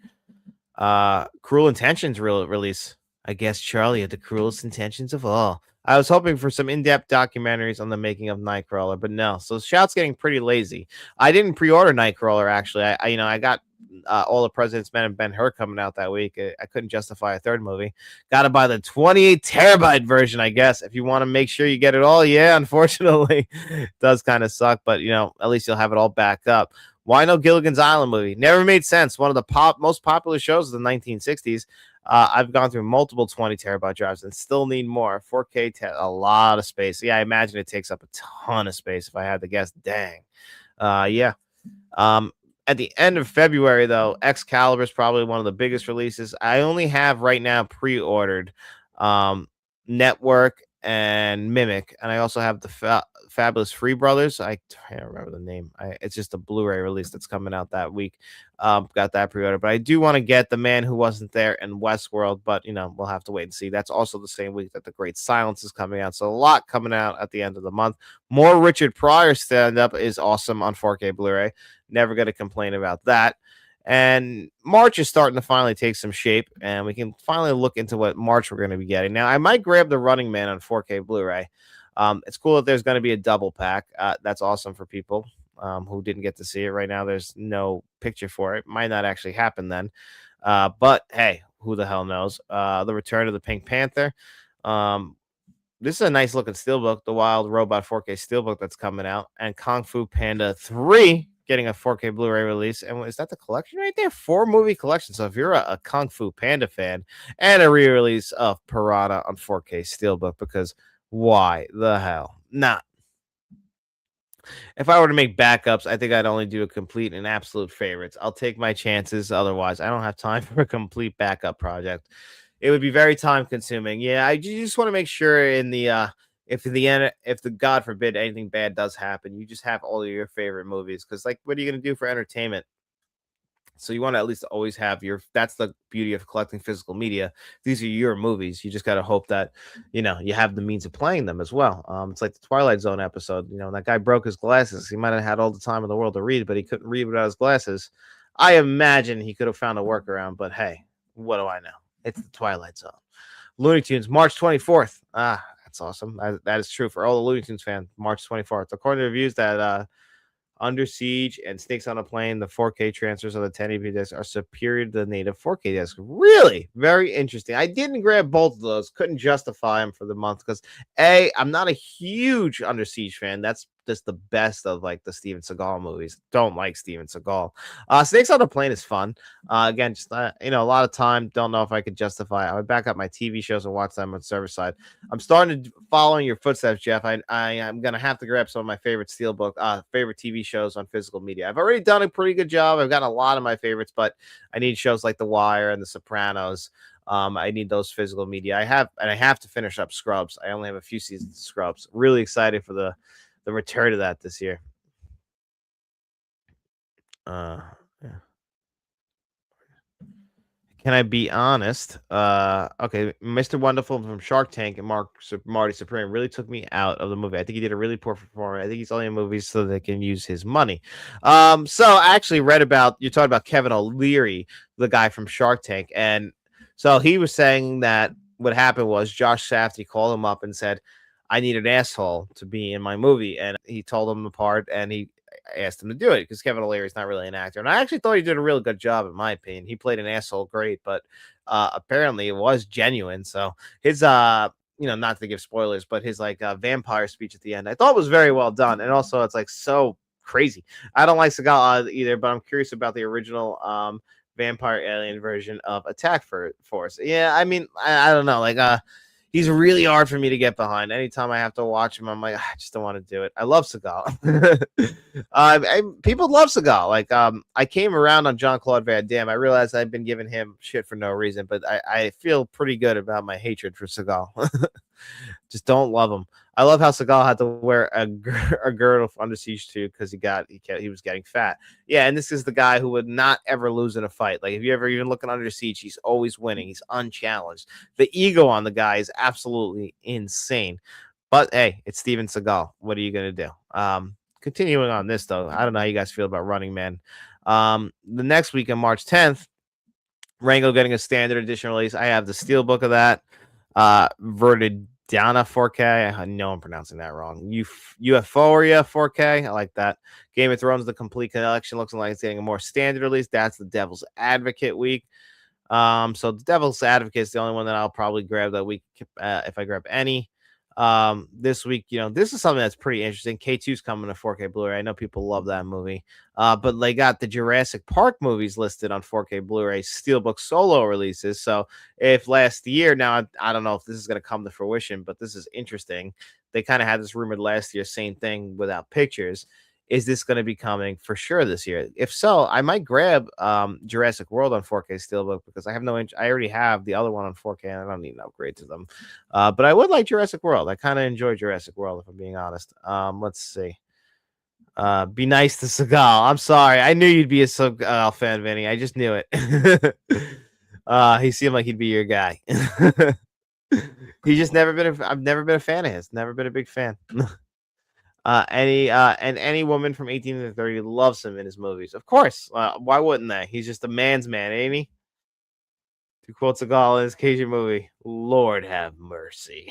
Cruel Intentions release. I guess Charlie had the cruelest intentions of all. I was hoping for some in-depth documentaries on the making of Nightcrawler, but no. So Shout's getting pretty lazy. I didn't pre-order Nightcrawler actually. I got All the President's Men and Ben-Hur coming out that week. I couldn't justify a third movie. Got to buy the 28 terabyte version, I guess, if you want to make sure you get it all. Yeah, unfortunately, it does kind of suck, but at least you'll have it all backed up. Why no Gilligan's Island movie? Never made sense. One of the most popular shows of the 1960s. I've gone through multiple 20 terabyte drives and still need more. 4K, a lot of space. Yeah, I imagine it takes up a ton of space if I had to guess. Dang. Yeah. At the end of February, though, Excalibur is probably one of the biggest releases. I only have right now pre-ordered Network and Mimic, and I also have the Fabulous Free Brothers. I can't remember the name. It's just a Blu-ray release that's coming out that week. Got that pre-order, but I do want to get The Man Who Wasn't There and Westworld, but we'll have to wait and see. That's also the same week that The Great Silence is coming out, so a lot coming out at the end of the month. More Richard Pryor stand-up is awesome on 4K Blu-ray. Never going to complain about that. And March is starting to finally take some shape, and we can finally look into what March we're going to be getting. Now, I might grab The Running Man on 4K Blu-ray. It's cool that there's going to be a double pack. That's awesome for people who didn't get to see it right now. There's no picture for it. Might not actually happen then. But hey, who the hell knows? The Return of the Pink Panther. This is a nice looking steelbook, the Wild Robot 4K steelbook that's coming out, and Kung Fu Panda 3 getting a 4K Blu-ray release. And is that the collection right there? 4-movie collection. So if you're a Kung Fu Panda fan, and a re-release of Piranha on 4K steelbook, because why the hell not? If I were to make backups, I think I'd only do a complete and absolute favorites. I'll take my chances. Otherwise, I don't have time for a complete backup project. It would be very time consuming. Yeah, I just want to make sure in the if in the end, if the God forbid anything bad does happen, you just have all of your favorite movies. Because like, what are you gonna do for entertainment? So you want to at least always have your. That's the beauty of collecting physical media. These are your movies. You just got to hope that you have the means of playing them as well. It's like the Twilight Zone episode. That guy broke his glasses. He might have had all the time in the world to read, but he couldn't read without his glasses. I imagine he could have found a workaround, but hey, what do I know? It's the Twilight Zone. Looney Tunes, March 24th. That's awesome. That is true for all the Looney Tunes fans. March 24th. According to reviews that Under Siege and Snakes on a Plane, the 4K transfers of the 1080p disc are superior to the native 4K disc. Really? Very interesting. I didn't grab both of those. Couldn't justify them for the month because I'm not a huge Under Siege fan. That's just the best of like the Steven Seagal movies. Don't like Steven Seagal. Snakes on a Plane is fun. Again, just a lot of time. Don't know if I could justify it. I would back up my TV shows and watch them on server side. I'm starting to follow in your footsteps, Jeff. I am gonna have to grab some of my favorite steelbook, favorite TV shows on physical media. I've already done a pretty good job. I've got a lot of my favorites, but I need shows like The Wire and The Sopranos. I need those physical media. I have to finish up Scrubs. I only have a few seasons of Scrubs. Really excited for the return of that this year. Yeah. Can I be honest? Okay, Mr. Wonderful from Shark Tank and Marty Supreme really took me out of the movie. I think he did a really poor performance. I think he's only in movies so they can use his money. So I actually read about you're talking about Kevin O'Leary, the guy from Shark Tank, and so he was saying that what happened was Josh Safdie called him up and said, "I need an asshole to be in my movie," and he told him the part, and he asked him to do it because Kevin O'Leary is not really an actor. And I actually thought he did a really good job, in my opinion. He played an asshole great, but apparently it was genuine. So his not to give spoilers, but his vampire speech at the end, I thought was very well done. And also it's like so crazy. I don't like Seagal either, but I'm curious about the original vampire alien version of Attack Force. Yeah, I mean, I don't know, he's really hard for me to get behind. Anytime I have to watch him, I'm like, I just don't want to do it. I love Seagal. People love Seagal. I came around on Jean Claude Van Damme. I realized I've been giving him shit for no reason, but I feel pretty good about my hatred for Seagal. Just don't love him. I love how Seagal had to wear a girdle for Under Siege 2 because he was getting fat. Yeah, and this is the guy who would not ever lose in a fight. Like if you ever even look at Under Siege, he's always winning. He's unchallenged. The ego on the guy is absolutely insane. But hey, it's Steven Seagal. What are you gonna do? Continuing on this though, I don't know how you guys feel about Running Man. The next week on March 10th, Rango getting a standard edition release. I have the steelbook of that. Verdidiana 4K. I know I'm pronouncing that wrong. Euphoria 4K. I like that. Game of Thrones, the complete collection, looks like it's getting a more standard release. That's the Devil's Advocate week. So the Devil's Advocate is the only one that I'll probably grab that week if I grab any. This week, this is something that's pretty interesting. K2's coming to 4K Blu-ray. I know people love that movie. But they got the Jurassic Park movies listed on 4K Blu-ray Steelbook solo releases. So if last year, now I don't know if this is going to come to fruition, but this is interesting. They kind of had this rumored last year, same thing without pictures. Is this going to be coming for sure this year? If so, I might grab Jurassic World on 4K Steelbook because I have no I already have the other one on 4K and I don't need an upgrade to them. But I would like Jurassic World. I kind of enjoy Jurassic World if I'm being honest. Let's see. Be nice to Seagal. I'm sorry. I knew you'd be a Seagal fan, Vinny. I just knew it. He seemed like he'd be your guy. He just never been. I've never been a fan of his. Never been a big fan. Any woman from 18 to 30 loves him in his movies. Of course. Why wouldn't they? He's just a man's man, ain't he? To quote Seagal in his Cajun movie, Lord have mercy.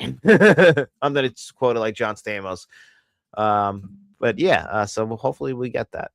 I'm gonna quote it like John Stamos. But yeah, so hopefully we get that.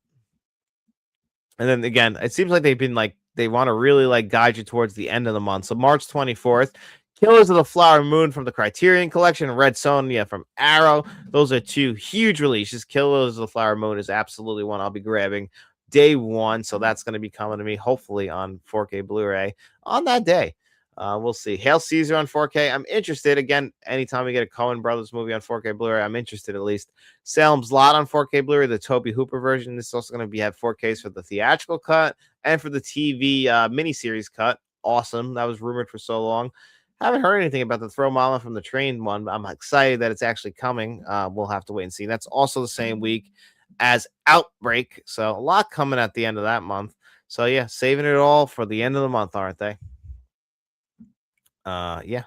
And then again, it seems like they've been they want to really guide you towards the end of the month. So March 24th, Killers of the Flower Moon from the Criterion Collection, Red Sonja from Arrow. Those are two huge releases. Killers of the Flower Moon is absolutely one I'll be grabbing day one. So that's going to be coming to me hopefully on 4K Blu-ray on that day. We'll see. Hail Caesar on 4K. I'm interested. Again, anytime we get a Coen Brothers movie on 4K Blu-ray, I'm interested at least. Salem's Lot on 4K Blu-ray, the Toby Hooper version. This is also going to have 4Ks for the theatrical cut and for the TV miniseries cut. Awesome. That was rumored for so long. Haven't heard anything about the Throw Mama from the Train one. I'm excited that it's actually coming. We'll have to wait and see. That's also the same week as Outbreak. So a lot coming at the end of that month. So yeah, saving it all for the end of the month, aren't they? Yeah.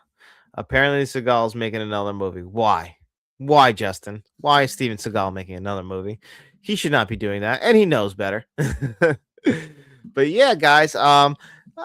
Apparently Seagal's making another movie. Why? Why, Justin? Why is Steven Seagal making another movie? He should not be doing that, and he knows better. But yeah, guys,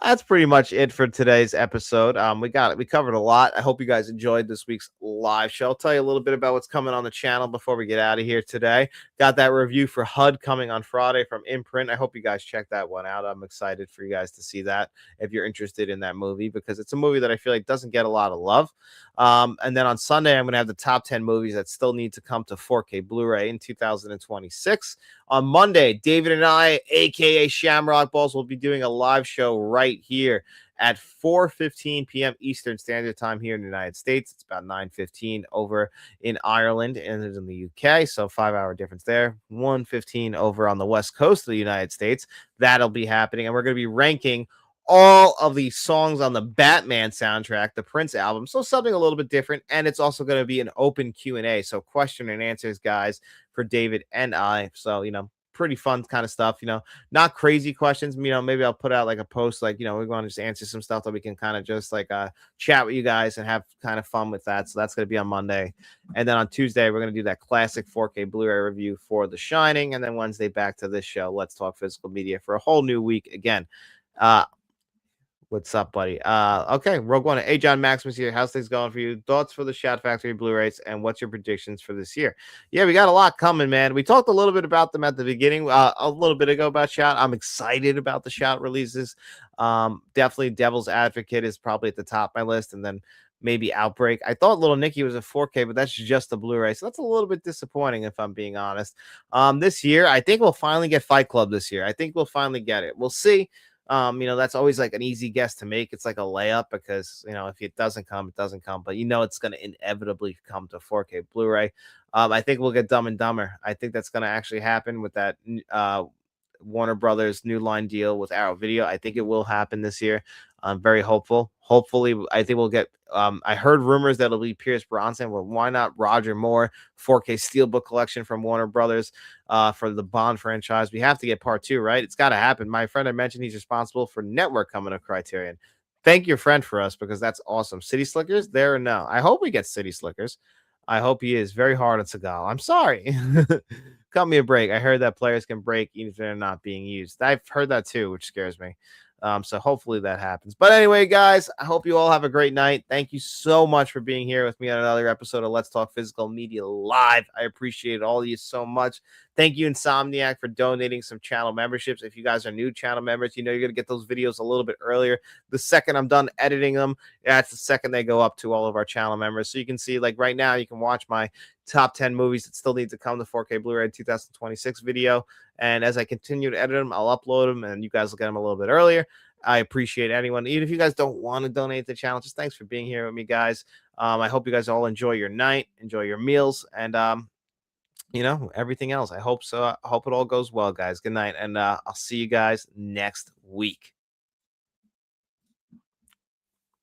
that's pretty much it for today's episode. We covered a lot. I hope you guys enjoyed this week's live show. I'll tell you a little bit about what's coming on the channel before we get out of here today. Got that review for HUD coming on Friday from Imprint. I hope you guys check that one out. I'm excited for you guys to see that if you're interested in that movie, because it's a movie that I feel like doesn't get a lot of love. And then on Sunday, I'm going to have the top 10 movies that still need to come to 4K Blu-ray in 2026. On Monday, David and I, aka Shamrock Balls, will be doing a live show right here at 4:15 p.m. Eastern Standard Time here in the United States. It's about 9:15 over in Ireland and in the UK, so 5-hour difference there. 1:15 over on the West Coast of the United States. That'll be happening, and we're going to be ranking all of the songs on the Batman soundtrack, the Prince album. So something a little bit different, and it's also going to be an open Q&A. So question and answers, guys, for David and I. So, pretty fun kind of stuff, not crazy questions. Maybe I'll put out like a post, like, we're going to just answer some stuff that we can kind of just like chat with you guys and have kind of fun with that. So that's going to be on Monday. And then on Tuesday, we're going to do that classic 4K Blu-ray review for The Shining. And then Wednesday, back to this show, Let's Talk Physical Media, for a whole new week again. What's up, buddy? Okay, Rogue One. Hey, John Maximus here. How's things going for you? Thoughts for the Shout Factory Blu-rays, and what's your predictions for this year? Yeah, we got a lot coming, man. We talked a little bit about them at the beginning, a little bit ago about Shout. I'm excited about the Shout releases. Definitely Devil's Advocate is probably at the top of my list, and then maybe Outbreak. I thought Little Nicky was a 4K, but that's just a Blu-ray, so that's a little bit disappointing if I'm being honest. This year, I think we'll finally get Fight Club this year. I think we'll finally get it. We'll see. That's always like an easy guess to make. It's like a layup because, if it doesn't come, it doesn't come, but it's going to inevitably come to 4K Blu-ray. I think we'll get Dumb and Dumber. I think that's going to actually happen with that Warner Brothers New Line deal with Arrow Video. I think it will happen this year. I'm very hopeful. Hopefully, I think we'll get. I heard rumors that it'll be Pierce Bronson. Well, why not Roger Moore 4K Steelbook collection from Warner Brothers for the Bond franchise? We have to get part 2, right? It's got to happen. My friend I mentioned, he's responsible for network coming to Criterion. Thank your friend for us, because that's awesome. City Slickers, there or no? I hope we get City Slickers. I hope he is very hard on Seagal. I'm sorry. Cut me a break. I heard that players can break even if they're not being used. I've heard that too, which scares me. So hopefully that happens. But anyway, guys, I hope you all have a great night. Thank you so much for being here with me on another episode of Let's Talk Physical Media Live. I appreciate all of you so much. Thank you, Insomniac, for donating some channel memberships. If you guys are new channel members, you're going to get those videos a little bit earlier. The second I'm done editing them, that's the second they go up to all of our channel members. So you can see, like right now, you can watch my top 10 movies that still need to come to 4K Blu-ray 2026 video. And as I continue to edit them, I'll upload them, and you guys will get them a little bit earlier. I appreciate anyone, even if you guys don't want to donate to the channel, just thanks for being here with me, guys. I hope you guys all enjoy your night, enjoy your meals, and everything else. I hope so. I hope it all goes well, guys. Good night, and I'll see you guys next week.